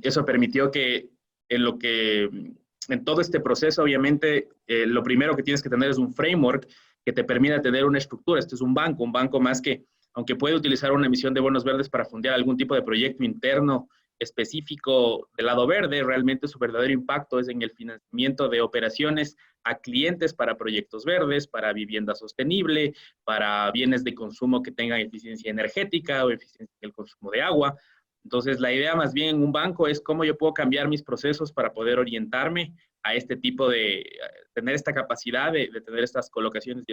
S6: eso permitió que en todo este proceso, obviamente, lo primero que tienes que tener es un framework que te permita tener una estructura. Este es un banco más que, aunque puede utilizar una emisión de bonos verdes para fondear algún tipo de proyecto interno específico del lado verde, realmente su verdadero impacto es en el financiamiento de operaciones a clientes para proyectos verdes, para vivienda sostenible, para bienes de consumo que tengan eficiencia energética o eficiencia en el consumo de agua. Entonces, la idea más bien en un banco es cómo yo puedo cambiar mis procesos para poder orientarme a este tipo tener esta capacidad de tener estas colocaciones.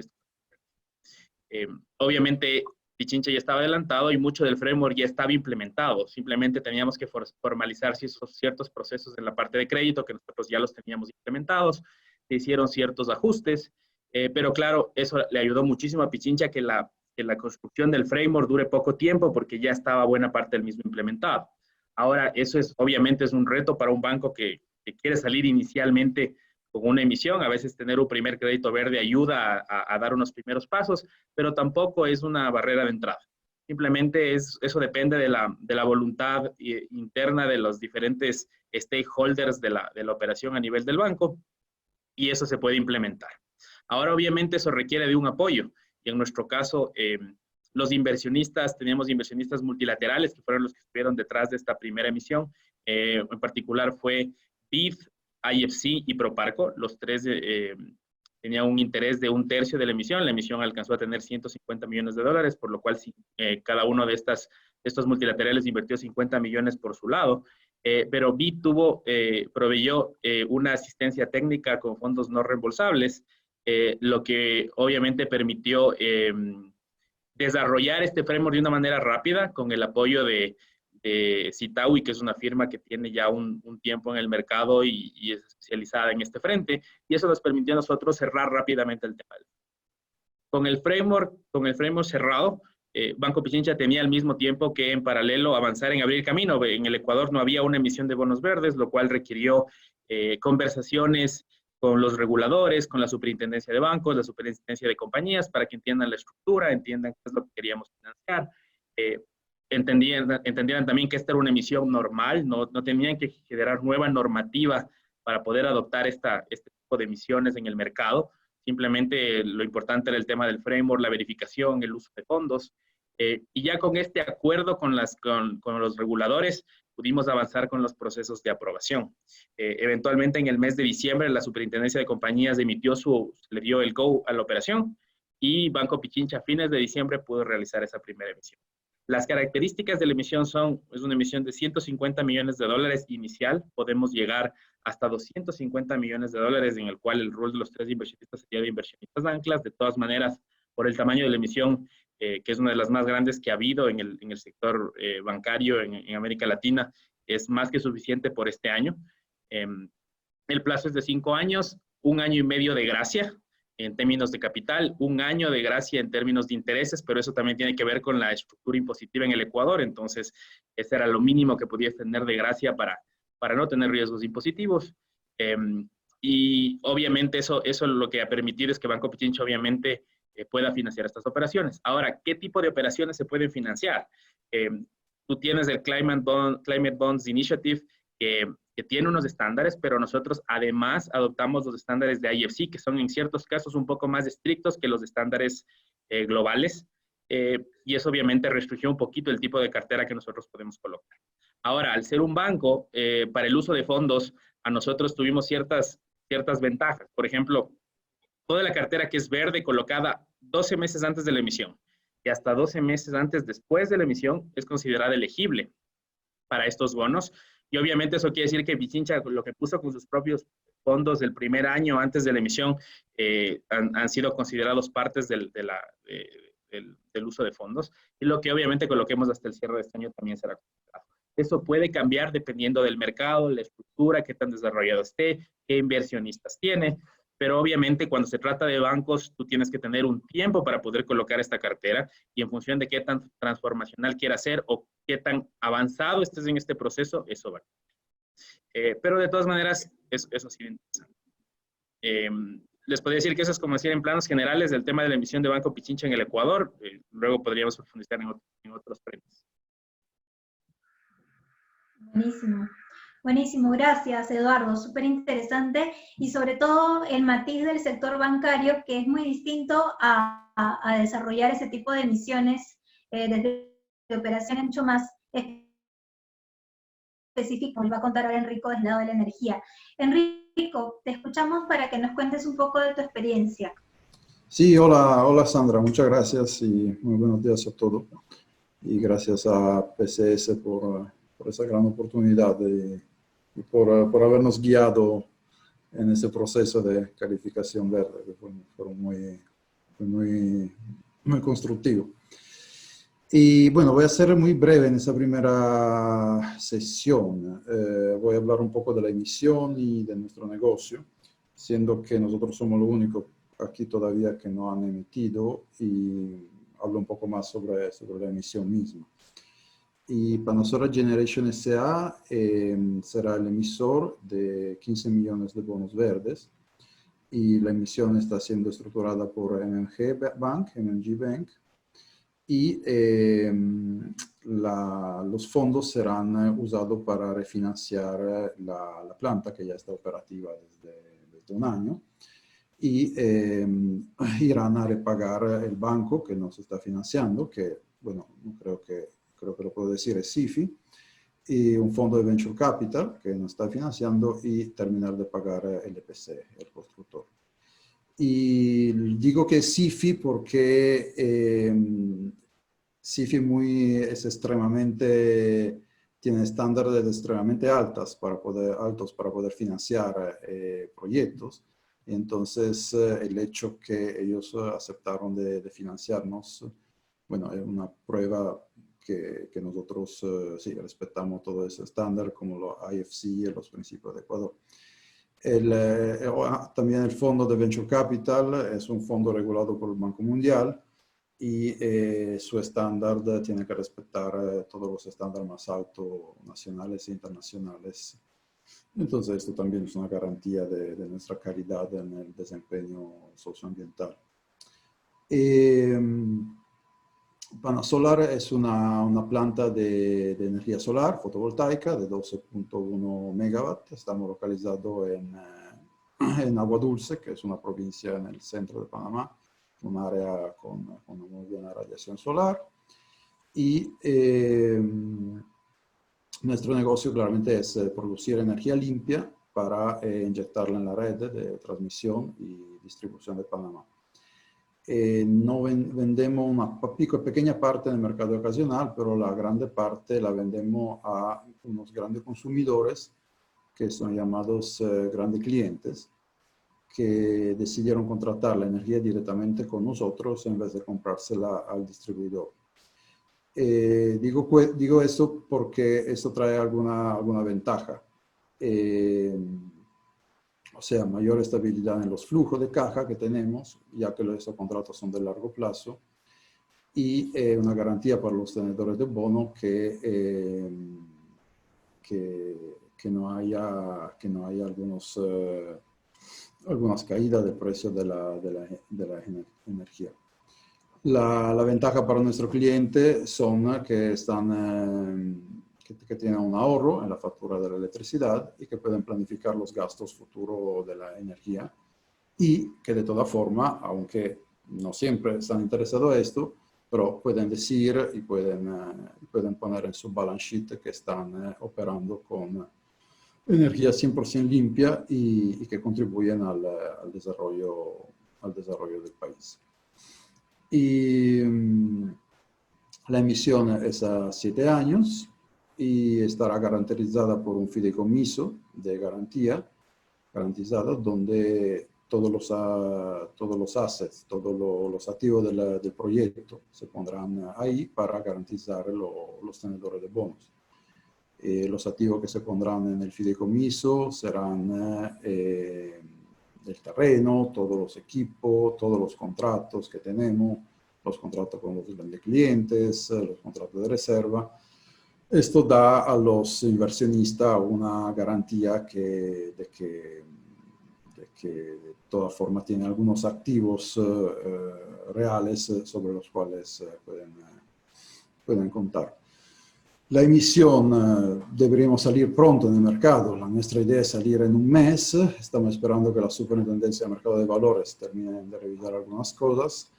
S6: Obviamente, Pichincha ya estaba adelantado y mucho del framework ya estaba implementado. Simplemente teníamos que formalizar ciertos procesos en la parte de crédito que nosotros ya los teníamos implementados. Se hicieron ciertos ajustes, pero claro, eso le ayudó muchísimo a Pichincha que la construcción del framework dure poco tiempo porque ya estaba buena parte del mismo implementado. Ahora, eso obviamente es un reto para un banco que quiere salir inicialmente con una emisión. A veces tener un primer crédito verde ayuda a dar unos primeros pasos, pero tampoco es una barrera de entrada. Simplemente eso depende de la voluntad interna de los diferentes stakeholders de la operación a nivel del banco, y eso se puede implementar. Ahora, obviamente, eso requiere de un apoyo. Y en nuestro caso, los inversionistas, teníamos inversionistas multilaterales que fueron los que estuvieron detrás de esta primera emisión. En particular fue BIF, IFC y Proparco. Los tres tenían un interés de 1/3 de la emisión. La emisión alcanzó a tener $150 millones, por lo cual cada uno de estos multilaterales invirtió 50 millones por su lado. Pero BIF proveyó una asistencia técnica con fondos no reembolsables lo que obviamente permitió desarrollar este framework de una manera rápida con el apoyo de Citaui, que es una firma que tiene ya un tiempo en el mercado y es especializada en este frente, y eso nos permitió a nosotros cerrar rápidamente el tema. Con el framework cerrado, Banco Pichincha tenía al mismo tiempo que en paralelo avanzar en abrir camino. En el Ecuador no había una emisión de bonos verdes, lo cual requirió conversaciones con los reguladores, con la superintendencia de bancos, la superintendencia de compañías, para que entiendan la estructura, entiendan qué es lo que queríamos financiar. Entendieran también que esta era una emisión normal, no tenían que generar nueva normativa para poder adoptar este tipo de emisiones en el mercado. Simplemente lo importante era el tema del framework, la verificación, el uso de fondos. Y ya con este acuerdo con los reguladores, pudimos avanzar con los procesos de aprobación. Eventualmente, en el mes de diciembre, la Superintendencia de Compañías le dio el go a la operación y Banco Pichincha a fines de diciembre pudo realizar esa primera emisión. Las características de la emisión es una emisión de $150 millones inicial. Podemos llegar hasta $250 millones, en el cual el rol de los 3 inversionistas sería de inversionistas anclas. De todas maneras, por el tamaño de la emisión, que es una de las más grandes que ha habido en el sector bancario en América Latina, es más que suficiente por este año. El plazo es de 5 años, 1 año y medio de gracia en términos de capital, 1 año de gracia en términos de intereses, pero eso también tiene que ver con la estructura impositiva en el Ecuador. Entonces, ese era lo mínimo que podías tener de gracia para no tener riesgos impositivos. Y obviamente eso lo que ha permitido es que Banco Pichincha obviamente pueda financiar estas operaciones. Ahora, ¿qué tipo de operaciones se pueden financiar? Tú tienes el Climate Bonds Initiative, que tiene unos estándares, pero nosotros además adoptamos los estándares de IFC, que son en ciertos casos un poco más estrictos que los estándares globales, y eso obviamente restringió un poquito el tipo de cartera que nosotros podemos colocar. Ahora, al ser un banco, para el uso de fondos, a nosotros tuvimos ciertas ventajas. Por ejemplo, toda la cartera que es verde colocada 12 meses antes de la emisión y hasta 12 meses antes después de la emisión es considerada elegible para estos bonos. Y obviamente eso quiere decir que Pichincha, lo que puso con sus propios fondos del primer año antes de la emisión, han sido considerados partes del uso de fondos. Y lo que obviamente coloquemos hasta el cierre de este año también será considerado. Eso puede cambiar dependiendo del mercado, la estructura, qué tan desarrollado esté, qué inversionistas tiene. Pero obviamente cuando se trata de bancos, tú tienes que tener un tiempo para poder colocar esta cartera y en función de qué tan transformacional quieras ser o qué tan avanzado estés en este proceso, eso va. Pero de todas maneras, eso ha sido interesante. Les podría decir que eso es como decir en planos generales del tema de la emisión de Banco Pichincha en el Ecuador. Luego podríamos profundizar en otros frentes.
S2: Buenísimo. Buenísimo, gracias Eduardo, súper interesante y sobre todo el matiz del sector bancario que es muy distinto a desarrollar ese tipo de emisiones desde operaciones mucho más específicas. Nos va a contar ahora Enrico del lado de la energía. Enrico, te escuchamos para que nos cuentes un poco de tu experiencia.
S7: Sí, hola Sandra, muchas gracias y muy buenos días a todos. Y gracias a PCS por esa gran oportunidad y por habernos guiado en ese proceso de calificación verde, que fue muy constructivo. Y bueno, voy a ser muy breve en esa primera sesión. Voy a hablar un poco de la emisión y de nuestro negocio, siendo que nosotros somos los únicos aquí todavía que no han emitido, y hablo un poco más sobre la emisión misma. Y para nosotros Generation S.A. será el emisor de 15 millones de bonos verdes, y la emisión está siendo estructurada por MMG Bank, y los fondos serán usados para refinanciar la planta que ya está operativa desde un año, y irán a repagar el banco que nos está financiando, que, bueno, creo que lo puedo decir, es SIFI, y un fondo de Venture Capital que nos está financiando, y terminar de pagar el EPC, el constructor. Y digo que es SIFI porque SIFI tiene estándares extremadamente altos para poder financiar proyectos, Entonces, el hecho que ellos aceptaron de financiarnos, bueno, es una prueba que nosotros sí respetamos todo ese estándar, como los IFC y los principios de Ecuador. También el fondo de Venture Capital es un fondo regulado por el Banco Mundial y su estándar tiene que respetar todos los estándares más altos nacionales e internacionales. Entonces, esto también es una garantía de nuestra calidad en el desempeño socioambiental. Panasolar es una planta de energía solar fotovoltaica de 12.1 megawatt. Estamos localizados en Agua Dulce, que es una provincia en el centro de Panamá, un área con una muy buena radiación solar. Y nuestro negocio claramente es producir energía limpia para inyectarla en la red de transmisión y distribución de Panamá. No vendemos una pequeña parte del mercado ocasional, pero la grande parte la vendemos a unos grandes consumidores que son llamados grandes clientes, que decidieron contratar la energía directamente con nosotros en vez de comprársela al distribuidor. Digo esto porque esto trae alguna ventaja. O sea, mayor estabilidad en los flujos de caja que tenemos, ya que estos contratos son de largo plazo, y una garantía para los tenedores de bono que no haya algunas caídas del precio de la energía. La ventaja para nuestro cliente son que tienen un ahorro en la factura de la electricidad y que pueden planificar los gastos futuros de la energía y que de toda forma, aunque no siempre están interesados en esto, pero pueden decir y pueden poner en su balance sheet que están operando con energía 100% limpia y que contribuyen al desarrollo del país. Y la emisión es a 7 años y estará garantizada por un fideicomiso de garantizada, donde todos los assets, todos los activos del proyecto se pondrán ahí para garantizar los tenedores de bonos. Los activos que se pondrán en el fideicomiso serán el terreno, todos los equipos, todos los contratos que tenemos, los contratos con los grandes clientes, los contratos de reserva. Esto da a los inversionistas una garantía de que de todas formas tienen algunos activos reales sobre los cuales pueden contar. La emisión deberíamos salir pronto en el mercado. Nuestra idea es salir en un mes. Estamos esperando que la Superintendencia del Mercado de Valores termine de revisar algunas cosas.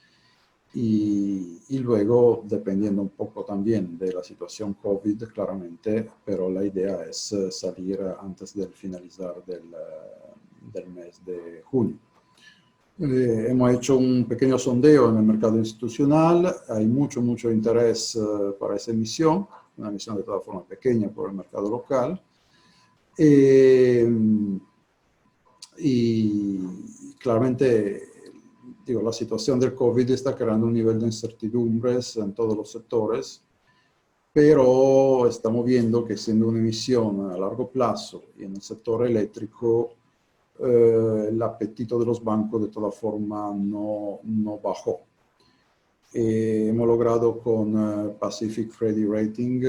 S7: Y luego, dependiendo un poco también de la situación COVID, claramente, pero la idea es salir antes del finalizar del mes de junio. Hemos hecho un pequeño sondeo en el mercado institucional. Hay mucho interés para esa emisión. Una emisión de todas formas pequeña por el mercado local. Y claramente, la situación del COVID está creando un nivel de incertidumbres en todos los sectores, pero estamos viendo que siendo una emisión a largo plazo y en el sector eléctrico, el apetito de los bancos de todas formas no bajó. Hemos logrado con Pacific Credit Rating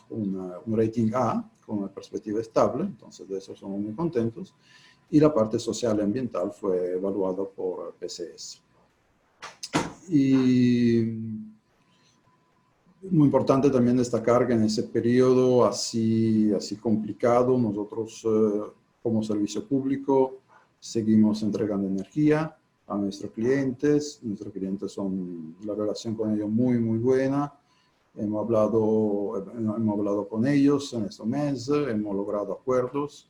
S7: un rating A con una perspectiva estable, entonces de eso somos muy contentos, y la parte social y ambiental fue evaluada por PCS. Y muy importante también destacar que en ese periodo así complicado, nosotros como servicio público seguimos entregando energía a nuestros clientes. Nuestros clientes la relación con ellos muy buena. Hemos hablado con ellos en estos meses, hemos logrado acuerdos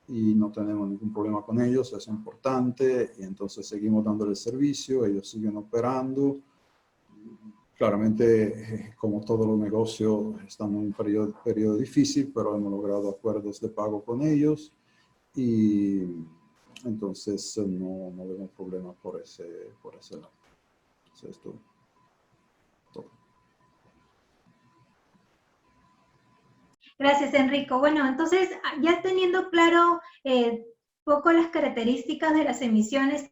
S7: y no tenemos ningún problema con ellos, es importante, y entonces seguimos dando el servicio, ellos siguen operando. Claramente, como todos los negocios, estamos en un periodo difícil, pero hemos logrado acuerdos de pago con ellos y Entonces, no vemos problema por ese lado. Eso es todo.
S2: Gracias, Enrico. Bueno, entonces, ya teniendo claro poco las características de las emisiones,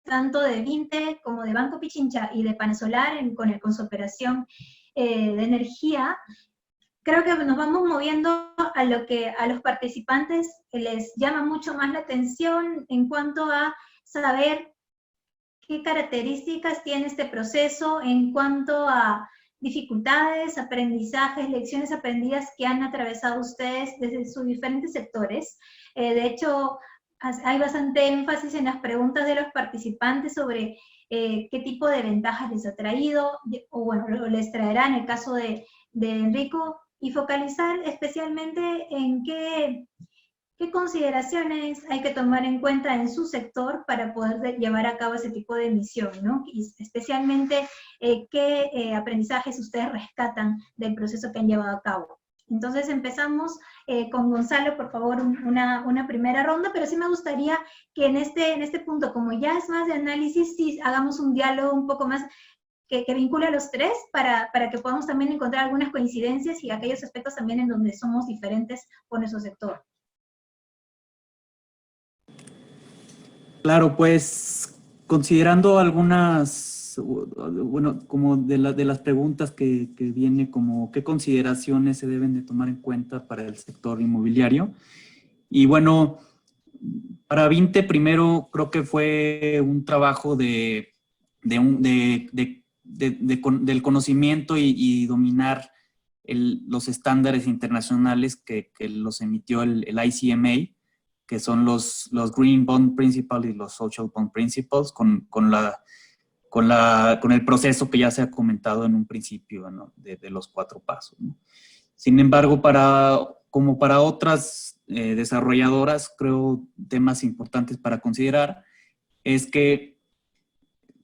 S2: tanto de Vinte como de Banco Pichincha y de Panasolar con su operación de energía, creo que nos vamos moviendo a lo que a los participantes les llama mucho más la atención en cuanto a saber qué características tiene este proceso en cuanto a dificultades, aprendizajes, lecciones aprendidas que han atravesado ustedes desde sus diferentes sectores. De hecho, hay bastante énfasis en las preguntas de los participantes sobre qué tipo de ventajas les ha traído, o bueno, les traerá en el caso de Enrico, y focalizar especialmente en qué consideraciones hay que tomar en cuenta en su sector para poder llevar a cabo ese tipo de misión, ¿no? Y especialmente, qué aprendizajes ustedes rescatan del proceso que han llevado a cabo. Entonces empezamos con Gonzalo, por favor, una primera ronda, pero sí me gustaría que en este punto, como ya es más de análisis, sí hagamos un diálogo un poco más que vincule a los tres para que podamos también encontrar algunas coincidencias y aquellos aspectos también en donde somos diferentes por nuestro sector.
S5: Claro, pues considerando algunas, bueno, como de las preguntas que viene, como qué consideraciones se deben de tomar en cuenta para el sector inmobiliario. Y bueno, para Vinte primero creo que fue un trabajo del conocimiento y dominar los estándares internacionales que los emitió el ICMA, que son los Green Bond Principles y los Social Bond Principles, con el proceso que ya se ha comentado en un principio, ¿no? de los 4 pasos, ¿no? Sin embargo, como para otras desarrolladoras, creo temas importantes para considerar es que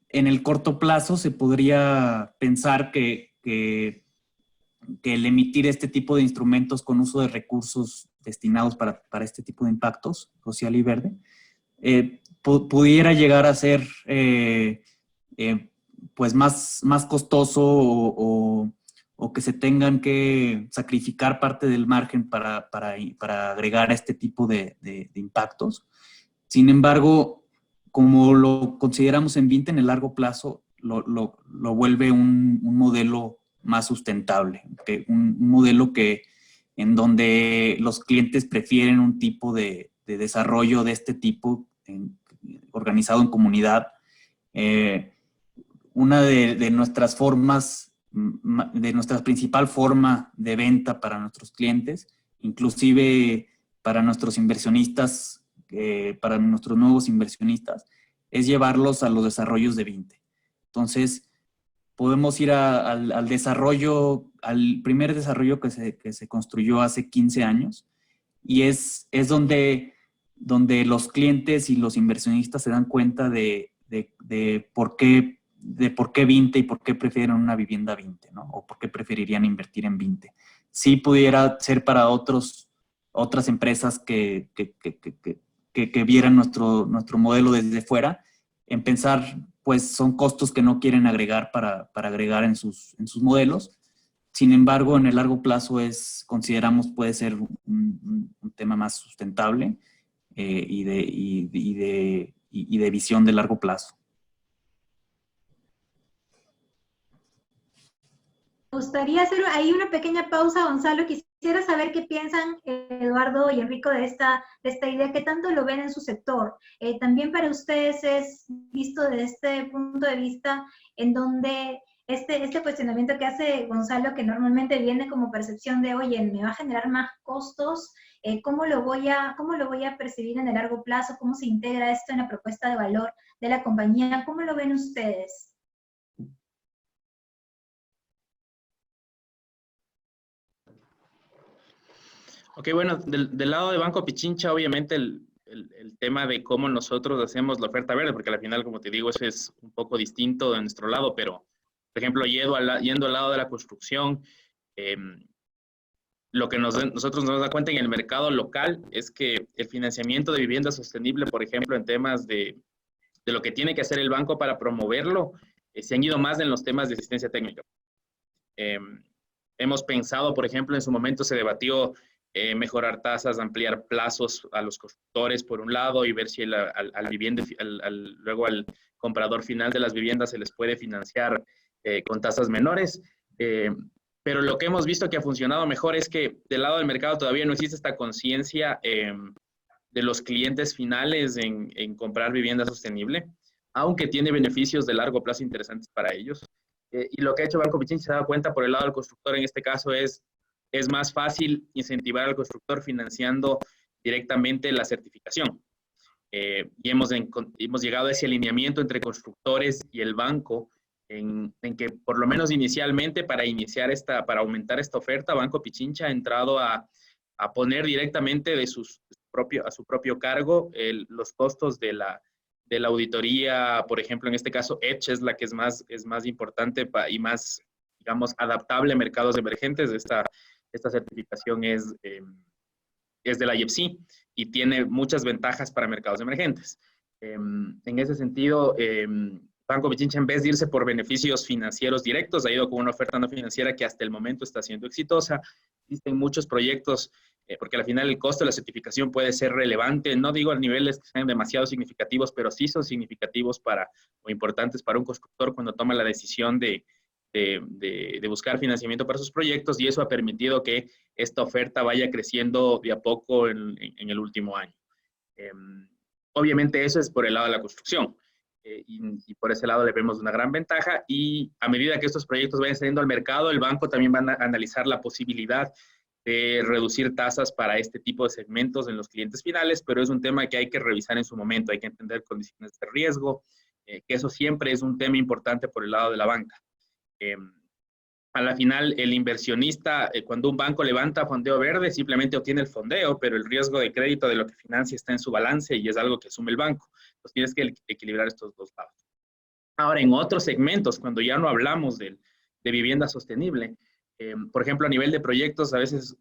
S5: en el corto plazo se podría pensar que el emitir este tipo de instrumentos con uso de recursos destinados para este tipo de impactos, social y verde, pudiera llegar a ser pues más costoso o que se tengan que sacrificar parte del margen para agregar este tipo de impactos. Sin embargo, como lo consideramos en Vinte, en el largo plazo, lo vuelve un modelo más sustentable, un modelo en donde los clientes prefieren un tipo de desarrollo de este tipo, organizado en comunidad. Una de nuestras formas, de nuestra principal forma de venta para nuestros clientes, inclusive para nuestros inversionistas, para nuestros nuevos inversionistas, es llevarlos a los desarrollos de Vinte. Entonces, podemos ir al desarrollo, al primer desarrollo que se construyó hace 15 años, y es donde los clientes y los inversionistas se dan cuenta de por qué Vinte y por qué prefieren una vivienda Vinte, ¿no? O por qué preferirían invertir en Vinte. Sí pudiera ser para otras empresas que vieran nuestro modelo desde fuera, en pensar, pues son costos que no quieren agregar para agregar en sus modelos. Sin embargo, en el largo plazo consideramos puede ser un tema más sustentable y de visión de largo plazo.
S2: Me gustaría hacer ahí una pequeña pausa, Gonzalo. Quisiera saber qué piensan Eduardo y Enrico de esta idea, qué tanto lo ven en su sector. También para ustedes es visto desde este punto de vista en donde este cuestionamiento que hace Gonzalo, que normalmente viene como percepción de, oye, me va a generar más costos, ¿cómo lo voy a percibir en el largo plazo? ¿Cómo se integra esto en la propuesta de valor de la compañía? ¿Cómo lo ven ustedes?
S6: Ok, bueno, del lado de Banco Pichincha, obviamente el tema de cómo nosotros hacemos la oferta verde, porque al final, como te digo, eso es un poco distinto de nuestro lado, pero, por ejemplo, yendo al lado de la construcción, lo que nosotros nos da cuenta en el mercado local es que el financiamiento de vivienda sostenible, por ejemplo, en temas de lo que tiene que hacer el banco para promoverlo, se han ido más en los temas de asistencia técnica. Hemos pensado, por ejemplo, en su momento se debatió mejorar tasas, ampliar plazos a los constructores por un lado y ver si luego al comprador final de las viviendas se les puede financiar con tasas menores. Pero lo que hemos visto que ha funcionado mejor es que del lado del mercado todavía no existe esta conciencia de los clientes finales en comprar vivienda sostenible, aunque tiene beneficios de largo plazo interesantes para ellos. Y lo que ha hecho Banco Pichincha se ha dado cuenta por el lado del constructor en este caso es más fácil incentivar al constructor financiando directamente la certificación. Y hemos llegado a ese alineamiento entre constructores y el banco en que por lo menos inicialmente para aumentar esta oferta, Banco Pichincha ha entrado a poner directamente a su propio cargo los costos de la auditoría, por ejemplo, en este caso, EDGE es la que es más importante y más, digamos, adaptable a mercados emergentes. Esta certificación es de la IFC y tiene muchas ventajas para mercados emergentes. En ese sentido, Banco Pichincha, en vez de irse por beneficios financieros directos, ha ido con una oferta no financiera que hasta el momento está siendo exitosa. Existen muchos proyectos, porque al final el costo de la certificación puede ser relevante, no digo a niveles que sean demasiado significativos, pero sí son significativos o importantes para un constructor cuando toma la decisión de buscar financiamiento para sus proyectos, y eso ha permitido que esta oferta vaya creciendo de a poco en el último año. Obviamente eso es por el lado de la construcción. Y por ese lado le vemos una gran ventaja, y a medida que estos proyectos vayan saliendo al mercado, el banco también va a analizar la posibilidad de reducir tasas para este tipo de segmentos en los clientes finales, pero es un tema que hay que revisar en su momento, hay que entender condiciones de riesgo, que eso siempre es un tema importante por el lado de la banca. A la final, el inversionista, cuando un banco levanta fondeo verde, simplemente obtiene el fondeo, pero el riesgo de crédito de lo que financia está en su balance y es algo que asume el banco. Entonces tienes que equilibrar estos dos lados. Ahora, en otros segmentos, cuando ya no hablamos de vivienda sostenible, por ejemplo, a nivel de proyectos, a veces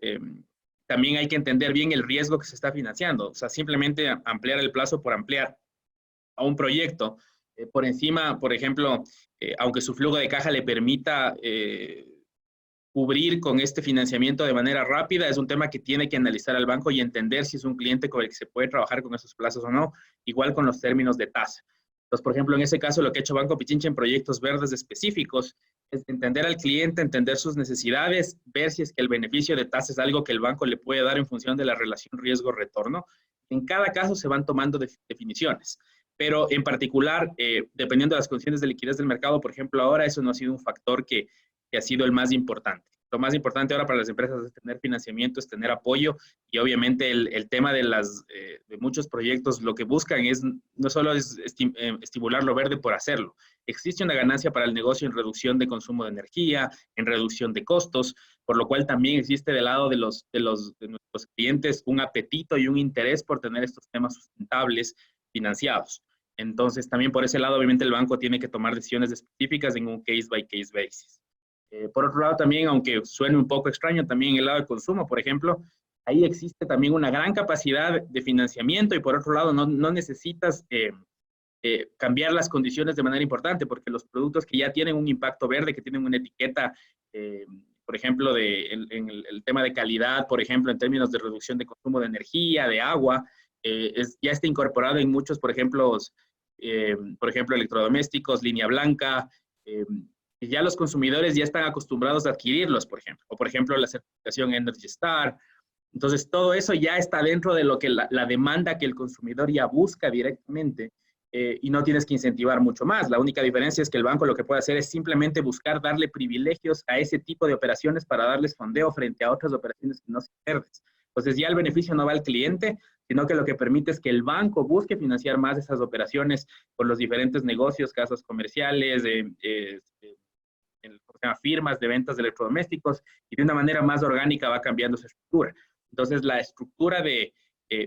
S6: también hay que entender bien el riesgo que se está financiando. O sea, simplemente ampliar el plazo por ampliar a un proyecto por encima, por ejemplo, aunque su flujo de caja le permita cubrir con este financiamiento de manera rápida, es un tema que tiene que analizar el banco y entender si es un cliente con el que se puede trabajar con esos plazos o no, igual con los términos de tasa. Entonces, por ejemplo, en ese caso, lo que ha hecho Banco Pichincha en proyectos verdes específicos es entender al cliente, entender sus necesidades, ver si es que el beneficio de tasa es algo que el banco le puede dar en función de la relación riesgo-retorno. En cada caso se van tomando definiciones, pero en particular, dependiendo de las condiciones de liquidez del mercado, por ejemplo, ahora eso no ha sido un factor que ha sido el más importante. Lo más importante ahora para las empresas es tener financiamiento, es tener apoyo, y obviamente el tema de muchos proyectos lo que buscan es no solo es estimular lo verde por hacerlo. Existe una ganancia para el negocio en reducción de consumo de energía, en reducción de costos, por lo cual también existe del lado de nuestros clientes un apetito y un interés por tener estos temas sustentables financiados. Entonces, también por ese lado, obviamente, el banco tiene que tomar decisiones específicas en un case-by-case basis. Por otro lado, también, aunque suene un poco extraño, también en el lado de consumo, por ejemplo, ahí existe también una gran capacidad de financiamiento, y por otro lado, no necesitas cambiar las condiciones de manera importante, porque los productos que ya tienen un impacto verde, que tienen una etiqueta, por ejemplo, en el tema de calidad, por ejemplo, en términos de reducción de consumo de energía, de agua, ya está incorporado en muchos, por ejemplo, electrodomésticos, línea blanca, y ya los consumidores ya están acostumbrados a adquirirlos, por ejemplo. O, por ejemplo, la certificación Energy Star. Entonces, todo eso ya está dentro de lo que la demanda que el consumidor ya busca directamente, y no tienes que incentivar mucho más. La única diferencia es que el banco lo que puede hacer es simplemente buscar darle privilegios a ese tipo de operaciones para darles fondeo frente a otras operaciones que no sean verdes. Entonces, ya el beneficio no va al cliente, sino que lo que permite es que el banco busque financiar más esas operaciones por los diferentes negocios, casas comerciales, firmas de ventas de electrodomésticos, y de una manera más orgánica va cambiando esa estructura. Entonces, la estructura de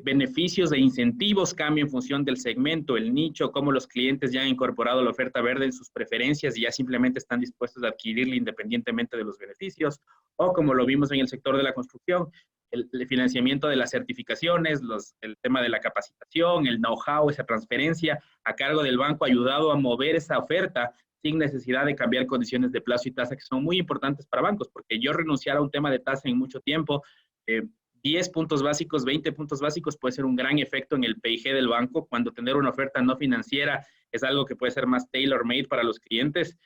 S6: beneficios e incentivos cambia en función del segmento, el nicho, cómo los clientes ya han incorporado la oferta verde en sus preferencias y ya simplemente están dispuestos a adquirirla independientemente de los beneficios, o como lo vimos en el sector de la construcción, el financiamiento de las certificaciones, el tema de la capacitación, el know-how, esa transferencia a cargo del banco ha ayudado a mover esa oferta sin necesidad de cambiar condiciones de plazo y tasa que son muy importantes para bancos, porque yo renunciar a un tema de tasa en mucho tiempo, 10 puntos básicos, 20 puntos básicos puede ser un gran efecto en el PIG del banco, cuando tener una oferta no financiera es algo que puede ser más tailor-made para los clientes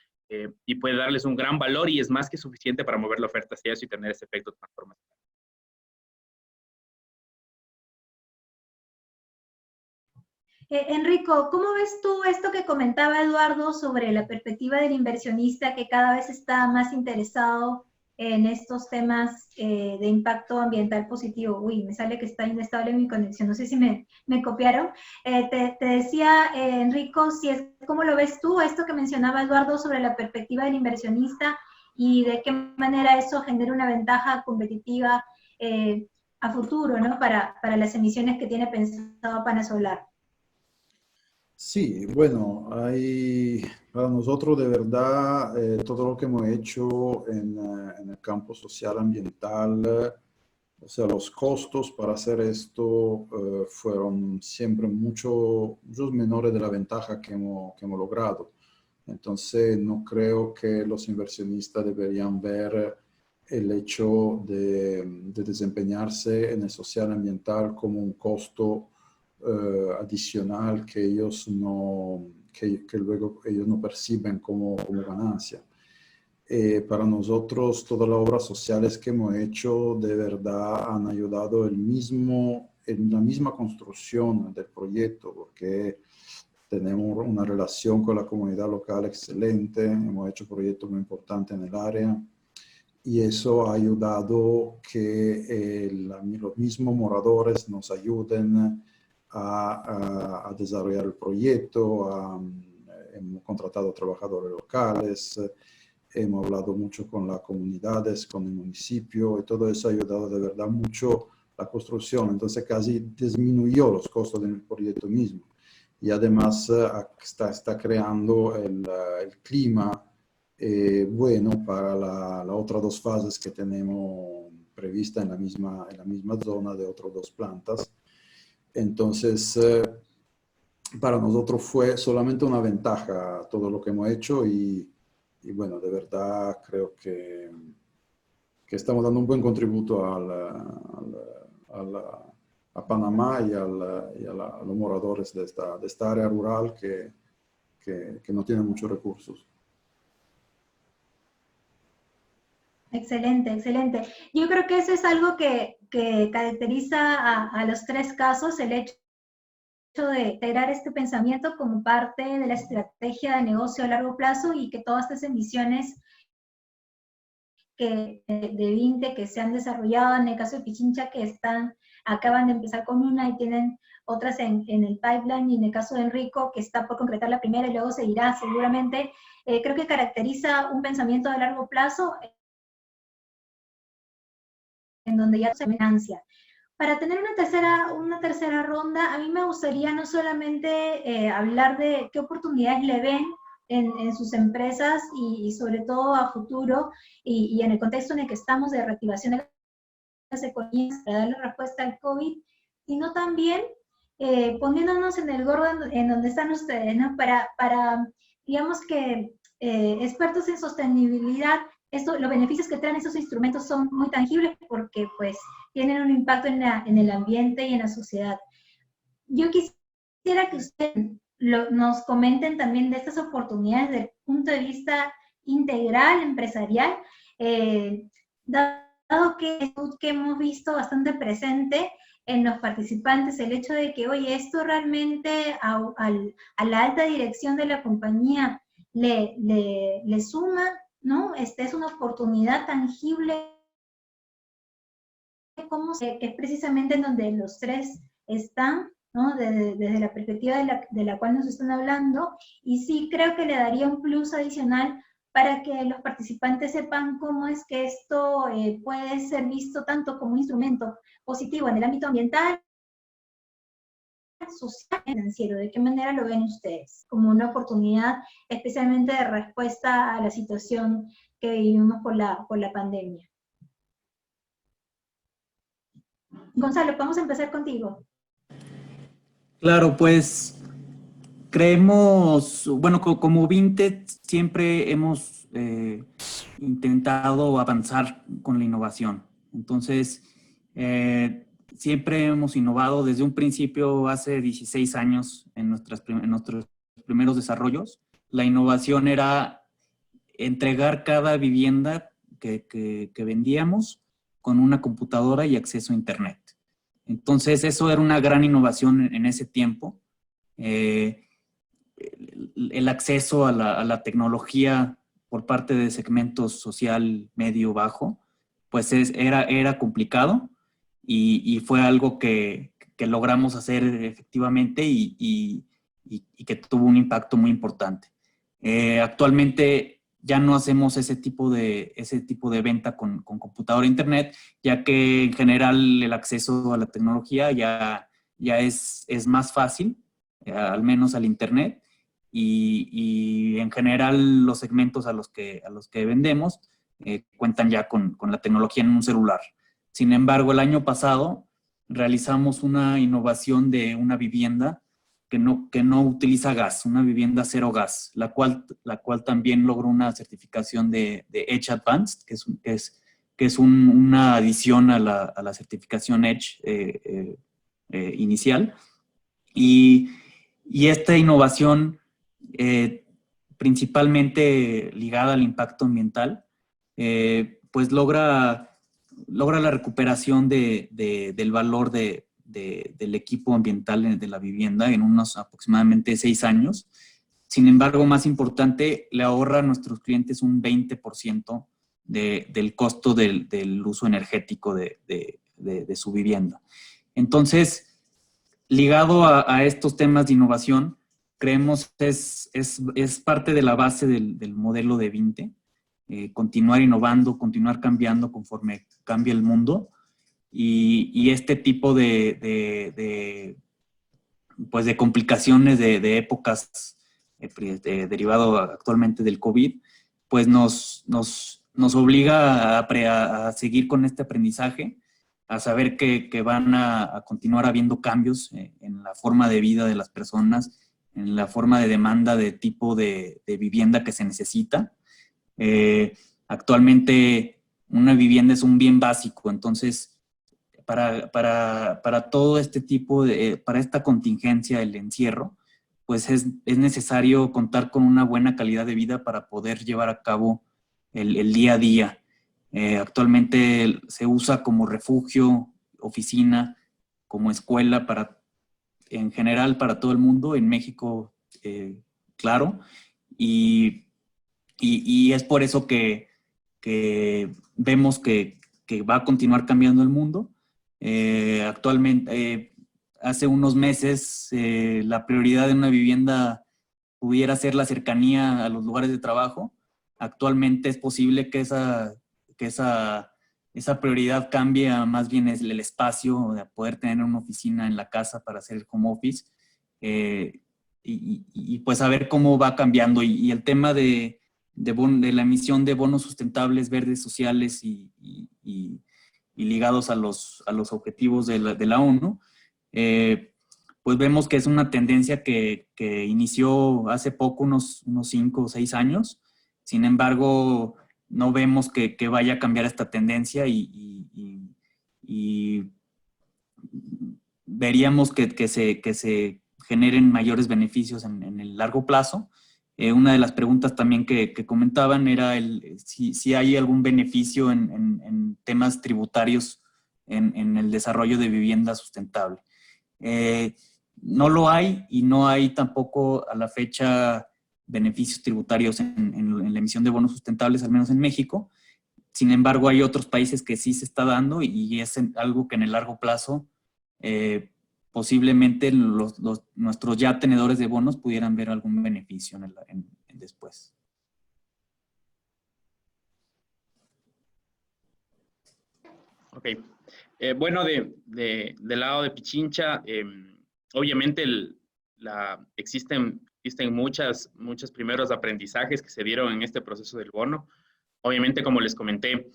S6: y puede darles un gran valor y es más que suficiente para mover la oferta hacia eso y tener ese efecto transformacional.
S2: Enrico, ¿cómo ves tú esto que comentaba Eduardo sobre la perspectiva del inversionista que cada vez está más interesado en estos temas de impacto ambiental positivo? Uy, me sale que está inestable mi conexión, no sé si me copiaron. Te decía, Enrico, ¿cómo lo ves tú, esto que mencionaba Eduardo sobre la perspectiva del inversionista y de qué manera eso genera una ventaja competitiva a futuro, ¿no? Para las emisiones que tiene pensado Panasolar?
S7: Sí, bueno, para nosotros de verdad todo lo que hemos hecho en el campo social ambiental, o sea, los costos para hacer esto fueron siempre muchos menores de la ventaja que hemos logrado. Entonces, no creo que los inversionistas deberían ver el hecho de desempeñarse en el social ambiental como un costo adicional que ellos que luego ellos no perciben como ganancia. Para nosotros, todas las obras sociales que hemos hecho de verdad han ayudado en la misma construcción del proyecto, porque tenemos una relación con la comunidad local excelente, hemos hecho proyectos muy importantes en el área y eso ha ayudado que los mismos moradores nos ayuden a desarrollar el proyecto, hemos contratado trabajadores locales, hemos hablado mucho con las comunidades, con el municipio y todo eso ha ayudado de verdad mucho la construcción, entonces casi disminuyó los costos del proyecto mismo y además está creando el clima bueno para las otras dos fases que tenemos previstas en la misma zona de otras dos plantas. Entonces, para nosotros fue solamente una ventaja todo lo que hemos hecho y bueno, de verdad creo que estamos dando un buen contributo a Panamá y a los moradores de esta área rural que no tiene muchos recursos.
S2: Excelente, excelente. Yo creo que eso es algo que caracteriza a los tres casos, el hecho de integrar este pensamiento como parte de la estrategia de negocio a largo plazo y que todas estas emisiones de 20 que se han desarrollado, en el caso de Pichincha, que acaban de empezar con una y tienen otras en el pipeline, y en el caso de Enrico, que está por concretar la primera y luego seguirá seguramente, creo que caracteriza un pensamiento de largo plazo en donde ya se financia. Para tener una tercera ronda, a mí me gustaría no solamente hablar de qué oportunidades le ven en sus empresas y sobre todo a futuro y en el contexto en el que estamos de reactivación de las economías para darle respuesta al COVID, sino también poniéndonos en el gordo en donde están ustedes, ¿no? Para digamos que expertos en sostenibilidad, los beneficios que traen esos instrumentos son muy tangibles porque pues tienen un impacto en el ambiente y en la sociedad. Yo quisiera que ustedes nos comenten también de estas oportunidades desde el punto de vista integral, empresarial, dado que hemos visto bastante presente en los participantes el hecho de que, oye, esto realmente a la alta dirección de la compañía le suma, ¿no? Es una oportunidad tangible, que es precisamente en donde los tres están, ¿no? Desde la perspectiva de la cual nos están hablando, y sí creo que le daría un plus adicional para que los participantes sepan cómo es que esto puede ser visto tanto como un instrumento positivo en el ámbito ambiental, social y financiero. ¿De qué manera lo ven ustedes? Como una oportunidad especialmente de respuesta a la situación que vivimos por la pandemia. Gonzalo, vamos a empezar contigo.
S5: Claro, pues creemos, bueno, como Vinted siempre hemos intentado avanzar con la innovación. Entonces, siempre hemos innovado desde un principio, hace 16 años, en nuestros primeros desarrollos. La innovación era entregar cada vivienda que vendíamos con una computadora y acceso a Internet. Entonces, eso era una gran innovación en ese tiempo. El acceso a la tecnología por parte de segmentos social medio bajo, pues era complicado y fue algo que logramos hacer efectivamente y que tuvo un impacto muy importante. Actualmente ya no hacemos ese tipo de venta con computadora e internet, ya que en general el acceso a la tecnología ya es más fácil, al menos al internet, y en general los segmentos a los que vendemos cuentan ya con la tecnología en un celular. Sin embargo, el año pasado realizamos una innovación de una vivienda que no utiliza gas, una vivienda cero gas, la cual también logró una certificación de Edge Advanced, que es una adición a la certificación Edge inicial. Y esta innovación, principalmente ligada al impacto ambiental, pues logra la recuperación del valor del equipo ambiental de la vivienda en unos aproximadamente 6 años. Sin embargo, más importante, le ahorra a nuestros clientes un 20% del costo del uso energético de su vivienda. Entonces, ligado a estos temas de innovación, creemos que es parte de la base del modelo de Vinte, continuar innovando, continuar cambiando conforme cambia el mundo. Y este tipo de complicaciones de épocas derivado actualmente del COVID, pues nos obliga a seguir con este aprendizaje, a saber que van a continuar habiendo cambios en la forma de vida de las personas, en la forma de demanda de tipo de vivienda que se necesita. Actualmente una vivienda es un bien básico, entonces para todo este tipo para esta contingencia, el encierro, pues es necesario contar con una buena calidad de vida para poder llevar a cabo el día a día. Actualmente se usa como refugio, oficina, como escuela en general para todo el mundo, en México, claro, y es por eso que vemos que va a continuar cambiando el mundo. Actualmente, hace unos meses, la prioridad de una vivienda pudiera ser la cercanía a los lugares de trabajo. Actualmente es posible que esa prioridad cambie a más bien el espacio, de poder tener una oficina en la casa para hacer el home office, y pues a ver cómo va cambiando. Y el tema de la emisión de bonos sustentables, verdes, sociales y ligados a los objetivos de la ONU, pues vemos que es una tendencia que inició hace poco, unos 5 o 6 años. Sin embargo, no vemos que vaya a cambiar esta tendencia y veríamos que se generen mayores beneficios en el largo plazo. Una de las preguntas también que comentaban era si hay algún beneficio en temas tributarios en el desarrollo de vivienda sustentable. No lo hay, y no hay tampoco a la fecha beneficios tributarios en la emisión de bonos sustentables, al menos en México. Sin embargo, hay otros países que sí se está dando, y es algo que en el largo plazo posiblemente nuestros ya tenedores de bonos pudieran ver algún beneficio después.
S6: Ok. Bueno, del lado de Pichincha, obviamente existen muchos primeros aprendizajes que se dieron en este proceso del bono. Obviamente, como les comenté,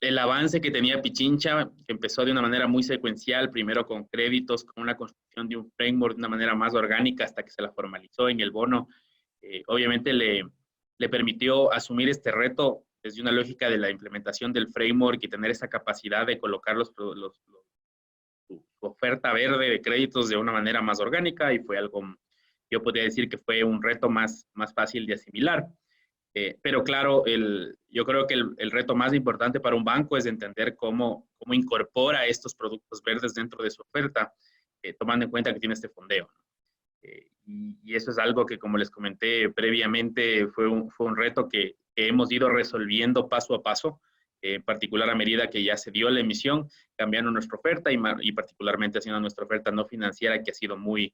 S6: el avance que tenía Pichincha, que empezó de una manera muy secuencial, primero con créditos, con una construcción de un framework de una manera más orgánica hasta que se la formalizó en el bono, obviamente le permitió asumir este reto desde una lógica de la implementación del framework y tener esa capacidad de colocar su oferta verde de créditos de una manera más orgánica, y fue algo, yo podría decir que fue un reto más fácil de asimilar. Pero claro, yo creo que el reto más importante para un banco es entender cómo incorpora estos productos verdes dentro de su oferta, tomando en cuenta que tiene este fondeo. Y eso es algo que, como les comenté previamente, fue un reto que hemos ido resolviendo paso a paso, en particular a medida que ya se dio la emisión, cambiando nuestra oferta y particularmente haciendo nuestra oferta no financiera, que ha sido muy,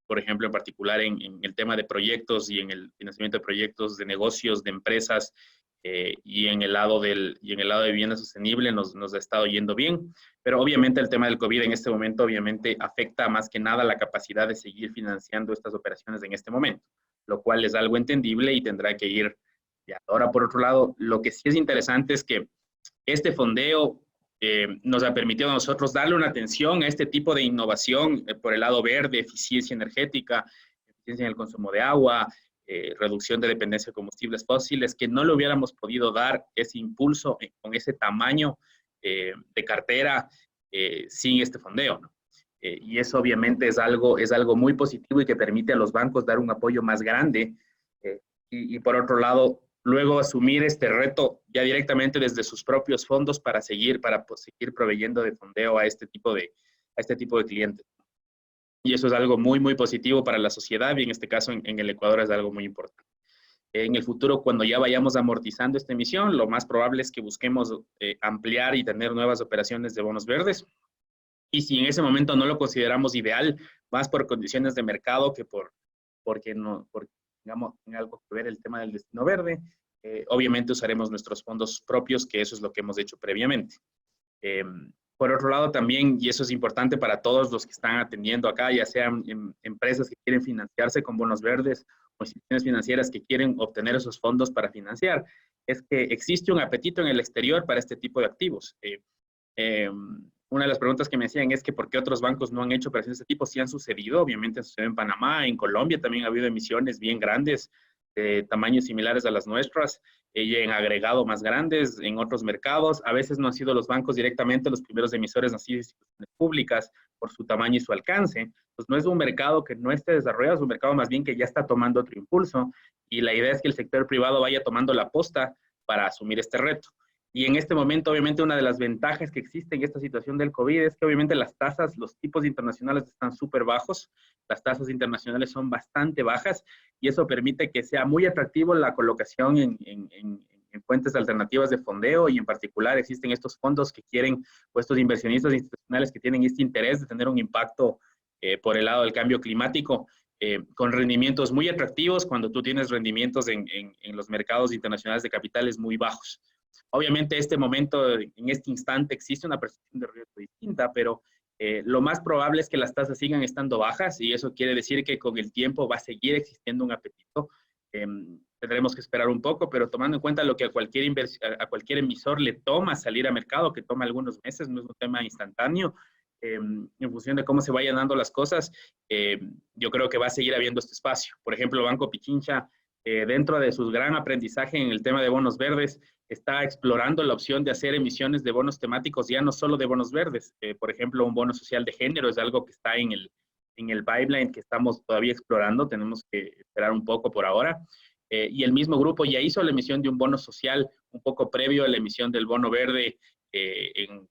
S6: por ejemplo, en particular en el tema de proyectos y en el financiamiento de proyectos de negocios, de empresas, y en el lado de vivienda sostenible nos ha estado yendo bien. Pero obviamente el tema del COVID en este momento obviamente afecta más que nada la capacidad de seguir financiando estas operaciones en este momento, lo cual es algo entendible y tendrá que ir. Ahora, por otro lado, lo que sí es interesante es que este fondeo nos ha permitido a nosotros darle una atención a este tipo de innovación por el lado verde, eficiencia energética, eficiencia en el consumo de agua, reducción de dependencia de combustibles fósiles, que no le hubiéramos podido dar ese impulso con ese tamaño de cartera sin este fondeo, ¿no? Y eso obviamente es algo muy positivo y que permite a los bancos dar un apoyo más grande, y por otro lado, luego asumir este reto ya directamente desde sus propios fondos para seguir proveyendo de fondeo a este tipo de clientes. Y eso es algo muy, muy positivo para la sociedad, y en este caso en el Ecuador es algo muy importante. En el futuro, cuando ya vayamos amortizando esta emisión, lo más probable es que busquemos ampliar y tener nuevas operaciones de bonos verdes. Y si en ese momento no lo consideramos ideal, más por condiciones de mercado que porque digamos, tenga algo que ver el tema del destino verde, obviamente usaremos nuestros fondos propios, que eso es lo que hemos hecho previamente. Por otro lado también, y eso es importante para todos los que están atendiendo acá, ya sean empresas que quieren financiarse con bonos verdes o instituciones financieras que quieren obtener esos fondos para financiar, es que existe un apetito en el exterior para este tipo de activos. Una de las preguntas que me hacían es que ¿por qué otros bancos no han hecho operaciones de este tipo? Sí han sucedido, obviamente han sucedido en Panamá, en Colombia también ha habido emisiones bien grandes, de tamaños similares a las nuestras, y en agregado más grandes en otros mercados. A veces no han sido los bancos directamente los primeros emisores, han sido instituciones públicas por su tamaño y su alcance. Pues no es un mercado que no esté desarrollado, es un mercado más bien que ya está tomando otro impulso, y la idea es que el sector privado vaya tomando la posta para asumir este reto. Y en este momento, obviamente, una de las ventajas que existe en esta situación del COVID es que obviamente las tasas, los tipos internacionales están súper bajos, las tasas internacionales son bastante bajas, y eso permite que sea muy atractivo la colocación en fuentes alternativas de fondeo, y en particular existen estos fondos que quieren, o estos inversionistas institucionales que tienen este interés de tener un impacto por el lado del cambio climático, con rendimientos muy atractivos cuando tú tienes rendimientos en los mercados internacionales de capitales muy bajos. Obviamente, este momento, en este instante, existe una percepción de riesgo distinta, pero lo más probable es que las tasas sigan estando bajas, y eso quiere decir que con el tiempo va a seguir existiendo un apetito. Tendremos que esperar un poco, pero tomando en cuenta lo que a cualquier emisor le toma salir a mercado, que toma algunos meses, no es un tema instantáneo, en función de cómo se vayan dando las cosas, yo creo que va a seguir habiendo este espacio. Por ejemplo, Banco Pichincha, dentro de su gran aprendizaje en el tema de bonos verdes, está explorando la opción de hacer emisiones de bonos temáticos, ya no solo de bonos verdes. Por ejemplo, un bono social de género es algo que está en el pipeline, que estamos todavía explorando, tenemos que esperar un poco por ahora. Y el mismo grupo ya hizo la emisión de un bono social un poco previo a la emisión del bono verde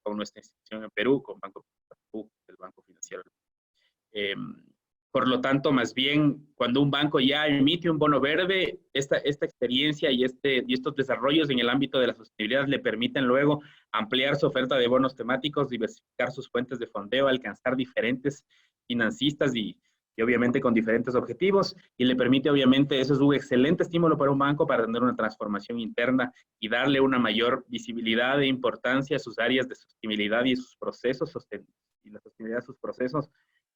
S6: con nuestra institución en Perú, con Banco Perú, el Banco Financiero. Por lo tanto, más bien, cuando un banco ya emite un bono verde, esta experiencia y estos desarrollos en el ámbito de la sostenibilidad le permiten luego ampliar su oferta de bonos temáticos, diversificar sus fuentes de fondeo, alcanzar diferentes financistas y obviamente con diferentes objetivos, y le permite, obviamente, eso es un excelente estímulo para un banco para tener una transformación interna y darle una mayor visibilidad e importancia a sus áreas de sostenibilidad y sus procesos, y la sostenibilidad de sus procesos,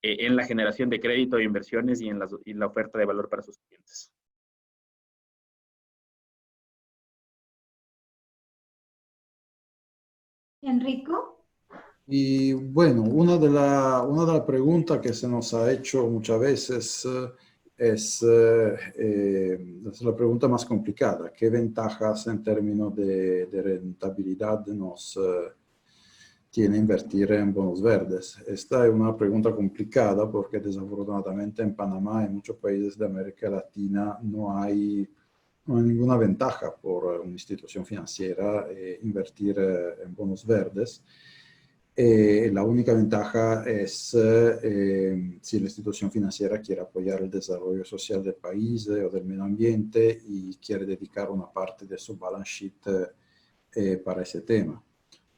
S6: en la generación de crédito e inversiones y en la oferta de valor para sus clientes.
S2: Enrico.
S7: Y bueno, una de las preguntas que se nos ha hecho muchas veces es la pregunta más complicada. ¿Qué ventajas en términos de rentabilidad nos tiene invertir en bonos verdes? Esta es una pregunta complicada porque desafortunadamente en Panamá y en muchos países de América Latina no hay ninguna ventaja por una institución financiera invertir en bonos verdes. La única ventaja es si la institución financiera quiere apoyar el desarrollo social del país o del medio ambiente y quiere dedicar una parte de su balance sheet para ese tema.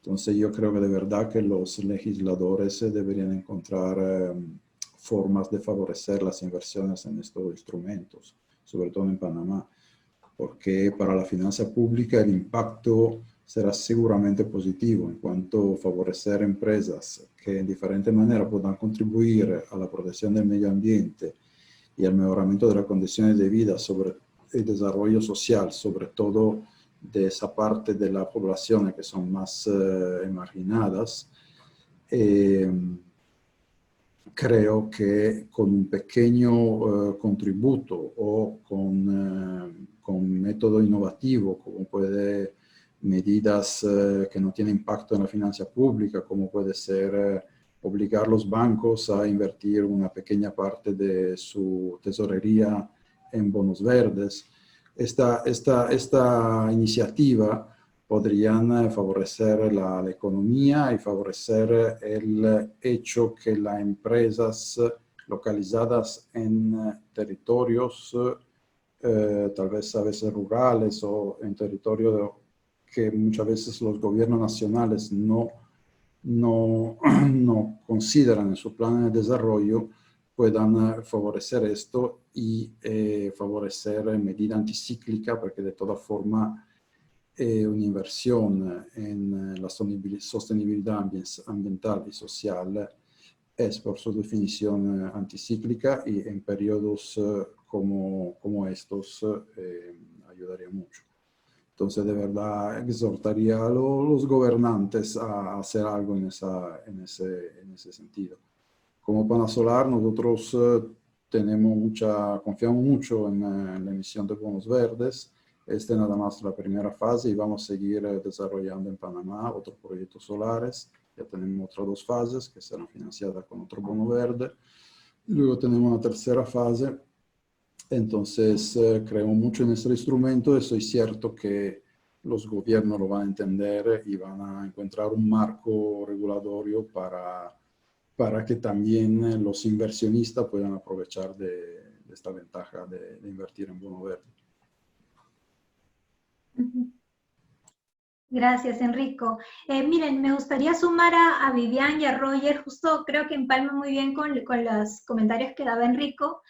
S7: Entonces yo creo que de verdad que los legisladores deberían encontrar formas de favorecer las inversiones en estos instrumentos, sobre todo en Panamá, porque para la finanza pública el impacto será seguramente positivo en cuanto a favorecer empresas que en diferente manera puedan contribuir a la protección del medio ambiente y al mejoramiento de las condiciones de vida, sobre el desarrollo social, sobre todo de esa parte de la población que son más marginadas. Creo que con un pequeño contributo o con método innovativo, como puede medidas que no tienen impacto en la finanza pública, como puede ser obligar a los bancos a invertir una pequeña parte de su tesorería en bonos verdes. Esta iniciativa podrían favorecer la economía y favorecer el hecho que las empresas localizadas en territorios tal vez a veces rurales o en territorios que muchas veces los gobiernos nacionales no consideran en su plan de desarrollo, puedan favorecer esto y favorecer medidas anticíclicas, porque de todas formas una inversión en la sostenibilidad ambiental y social es por su definición anticíclica y en periodos como estos ayudaría mucho. Entonces, de verdad, exhortaría a los gobernantes a hacer algo en ese sentido. Como Panasolar, nosotros confiamos mucho en la emisión de bonos verdes. Esta es nada más la primera fase y vamos a seguir desarrollando en Panamá otros proyectos solares. Ya tenemos otras 2 fases que serán financiadas con otro bono verde. Luego tenemos una tercera fase. Entonces, creemos mucho en este instrumento y estoy cierto que los gobiernos lo van a entender y van a encontrar un marco regulatorio para que también los inversionistas puedan aprovechar de esta ventaja de invertir en bono verde.
S2: Gracias, Enrico. Miren, me gustaría sumar a Vivian y a Roger, justo creo que empalma muy bien con los comentarios que daba Enrico.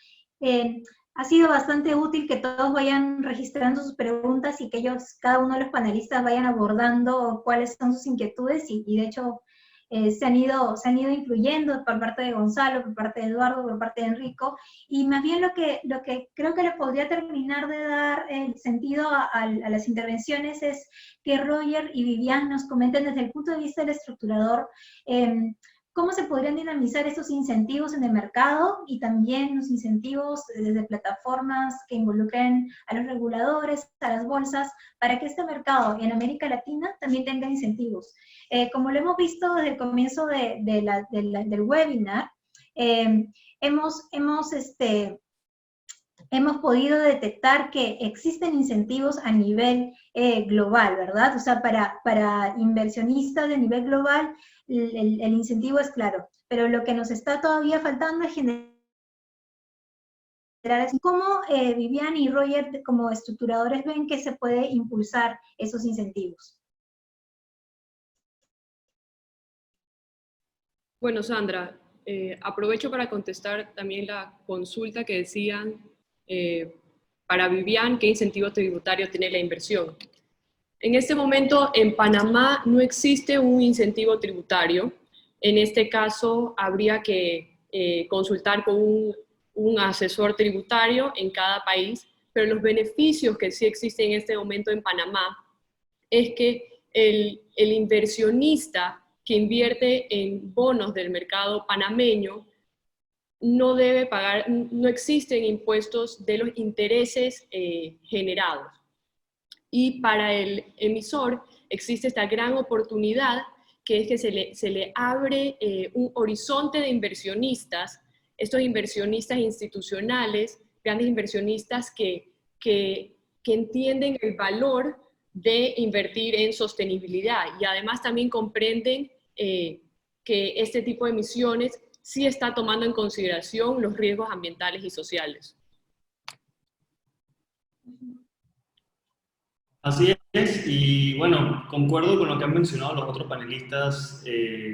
S2: Ha sido bastante útil que todos vayan registrando sus preguntas y que cada uno de los panelistas vayan abordando cuáles son sus inquietudes y de hecho se han ido incluyendo por parte de Gonzalo, por parte de Eduardo, por parte de Enrico, y más bien lo que creo que le podría terminar de dar el sentido a las intervenciones es que Roger y Vivian nos comenten desde el punto de vista del estructurador cómo se podrían dinamizar estos incentivos en el mercado y también los incentivos desde plataformas que involucren a los reguladores, a las bolsas, para que este mercado en América Latina también tenga incentivos. Como lo hemos visto desde el comienzo del webinar, hemos podido detectar que existen incentivos a nivel global, ¿verdad? O sea, para inversionistas de nivel global, el incentivo es claro, pero lo que nos está todavía faltando es generar cómo Vivian y Roger como estructuradores ven que se puede impulsar esos incentivos.
S4: Bueno, Sandra, aprovecho para contestar también la consulta que decían para Vivian, ¿qué incentivo tributario tiene la inversión? En este momento, en Panamá no existe un incentivo tributario. En este caso, habría que consultar con un asesor tributario en cada país, pero los beneficios que sí existen en este momento en Panamá es que el inversionista que invierte en bonos del mercado panameño no debe pagar, no existen impuestos de los intereses generados. Y para el emisor existe esta gran oportunidad, que es que se le abre un horizonte de inversionistas, estos inversionistas institucionales, grandes inversionistas que entienden el valor de invertir en sostenibilidad y además también comprenden que este tipo de emisiones sí está tomando en consideración los riesgos ambientales y sociales.
S3: Así es, y bueno, concuerdo con lo que han mencionado los otros panelistas.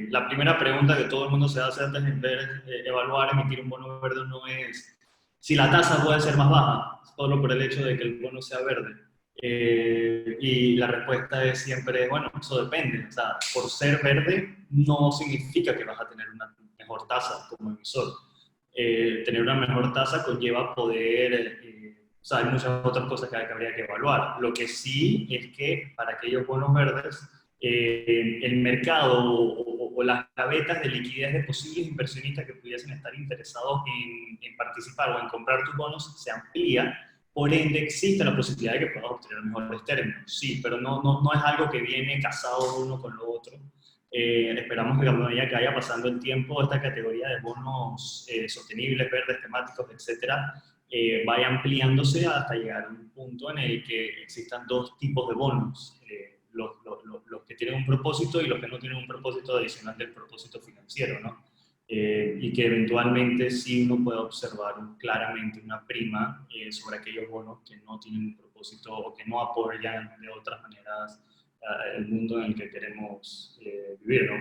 S3: La primera pregunta que todo el mundo se hace antes de evaluar, emitir un bono verde no es si la tasa puede ser más baja, solo por el hecho de que el bono sea verde. Y la respuesta es siempre, bueno, eso depende. O sea, por ser verde no significa que vas a tener una mejor tasa como emisor. Tener una mejor tasa conlleva poder... o sea, hay muchas otras cosas que habría que evaluar. Lo que sí es que para aquellos bonos verdes, el mercado o las gavetas de liquidez de posibles inversionistas que pudiesen estar interesados en participar o en comprar tus bonos se amplía. Por ende, existe la posibilidad de que puedas obtener mejores términos. Sí, pero no es algo que viene casado uno con lo otro. Esperamos que a medida que vaya pasando el tiempo, esta categoría de bonos sostenibles, verdes, temáticos, etcétera, vaya ampliándose hasta llegar a un punto en el que existan dos tipos de bonos, los que tienen un propósito y los que no tienen un propósito adicional del propósito financiero, ¿no? Y que eventualmente sí uno pueda observar claramente una prima sobre aquellos bonos que no tienen un propósito o que no apoyan de otras maneras el mundo en el que queremos vivir, ¿no?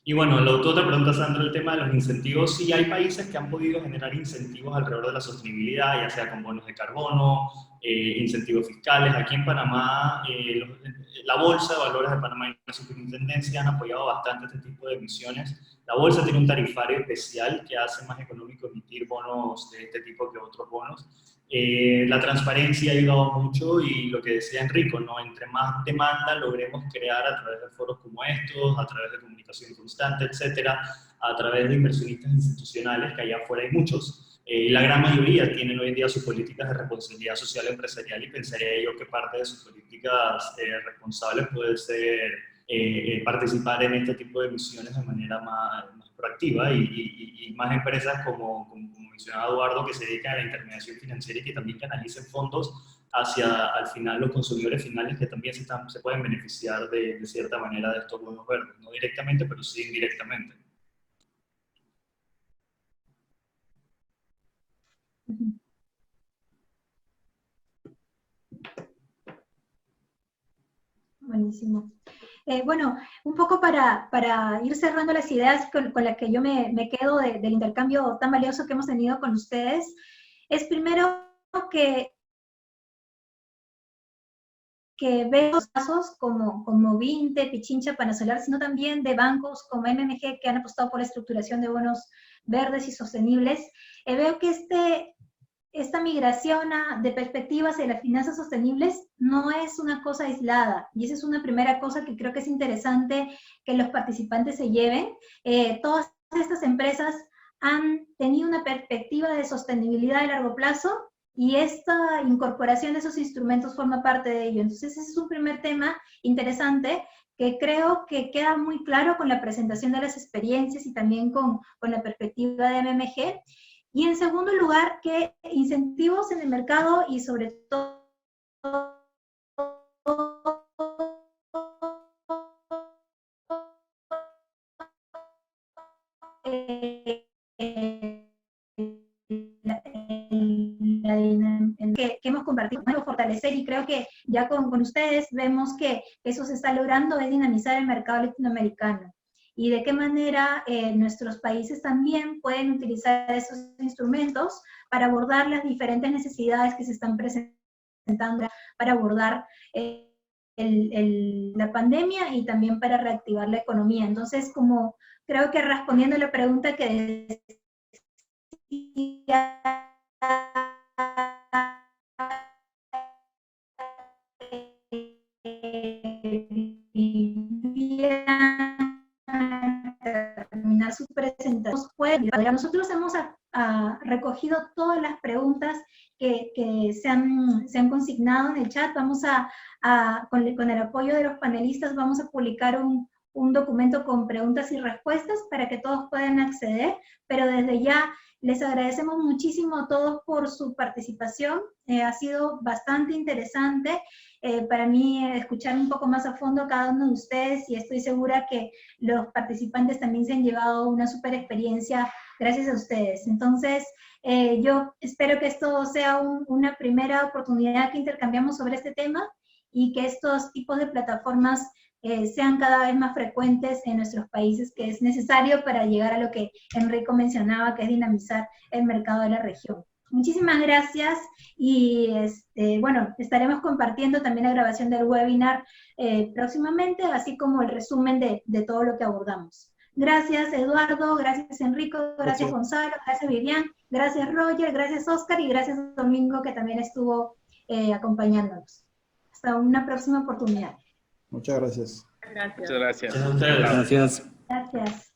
S3: Y bueno, la otra pregunta, Sandra, el tema de los incentivos. Sí, hay países que han podido generar incentivos alrededor de la sostenibilidad, ya sea con bonos de carbono, incentivos fiscales. Aquí en Panamá, la Bolsa de Valores de Panamá y la Superintendencia han apoyado bastante este tipo de emisiones. La Bolsa tiene un tarifario especial que hace más económico emitir bonos de este tipo que otros bonos. La transparencia ha ayudado mucho y lo que decía Enrico, ¿no? Entre más demanda logremos crear a través de foros como estos, a través de comunicación constante, etcétera, a través de inversionistas institucionales, que allá afuera hay muchos, y la gran mayoría tienen hoy en día sus políticas de responsabilidad social empresarial, y pensaría yo que parte de sus políticas responsables puede ser participar en este tipo de emisiones de manera más proactiva y más empresas como mencionaba Eduardo, que se dedican a la intermediación financiera y que también canalicen fondos hacia, al final, los consumidores finales que también se pueden beneficiar de cierta manera de estos bonos verdes, no directamente, pero sí indirectamente.
S2: Buenísimo. Bueno, un poco para ir cerrando las ideas con las que yo me quedo del intercambio tan valioso que hemos tenido con ustedes, es primero que veo casos como Vinte, Pichincha, Panasolar, sino también de bancos como MMG que han apostado por la estructuración de bonos verdes y sostenibles. Veo que esta migración de perspectivas de las finanzas sostenibles no es una cosa aislada, y esa es una primera cosa que creo que es interesante que los participantes se lleven. Todas estas empresas han tenido una perspectiva de sostenibilidad a largo plazo, y esta incorporación de esos instrumentos forma parte de ello. Entonces ese es un primer tema interesante que creo que queda muy claro con la presentación de las experiencias y también con la perspectiva de MMG. Y en segundo lugar, que incentivos en el mercado y sobre todo que hemos compartido, fortalecer, y creo que ya con ustedes vemos que eso se está logrando, es dinamizar el mercado latinoamericano. Y de qué manera nuestros países también pueden utilizar esos instrumentos para abordar las diferentes necesidades que se están presentando, para abordar la pandemia y también para reactivar la economía. Entonces, como creo que respondiendo a la pregunta que decía pueden. Nosotros hemos recogido todas las preguntas que se han consignado en el chat. Vamos con el apoyo de los panelistas, vamos a publicar un documento con preguntas y respuestas para que todos puedan acceder, pero desde ya les agradecemos muchísimo a todos por su participación. Ha sido bastante interesante para mí escuchar un poco más a fondo a cada uno de ustedes, y estoy segura que los participantes también se han llevado una súper experiencia gracias a ustedes. Entonces, yo espero que esto sea una primera oportunidad que intercambiamos sobre este tema, y que estos tipos de plataformas sean cada vez más frecuentes en nuestros países, que es necesario para llegar a lo que Enrico mencionaba, que es dinamizar el mercado de la región. Muchísimas gracias, y bueno, estaremos compartiendo también la grabación del webinar próximamente, así como el resumen de todo lo que abordamos. Gracias Eduardo, gracias Enrico, gracias Gonzalo, gracias Vivian, gracias Roger, gracias Oscar, y gracias Domingo, que también estuvo acompañándonos. Hasta una próxima oportunidad.
S7: Muchas gracias.
S4: Gracias.
S6: Muchas gracias.
S3: Gracias a ustedes.
S5: Gracias.
S2: Gracias.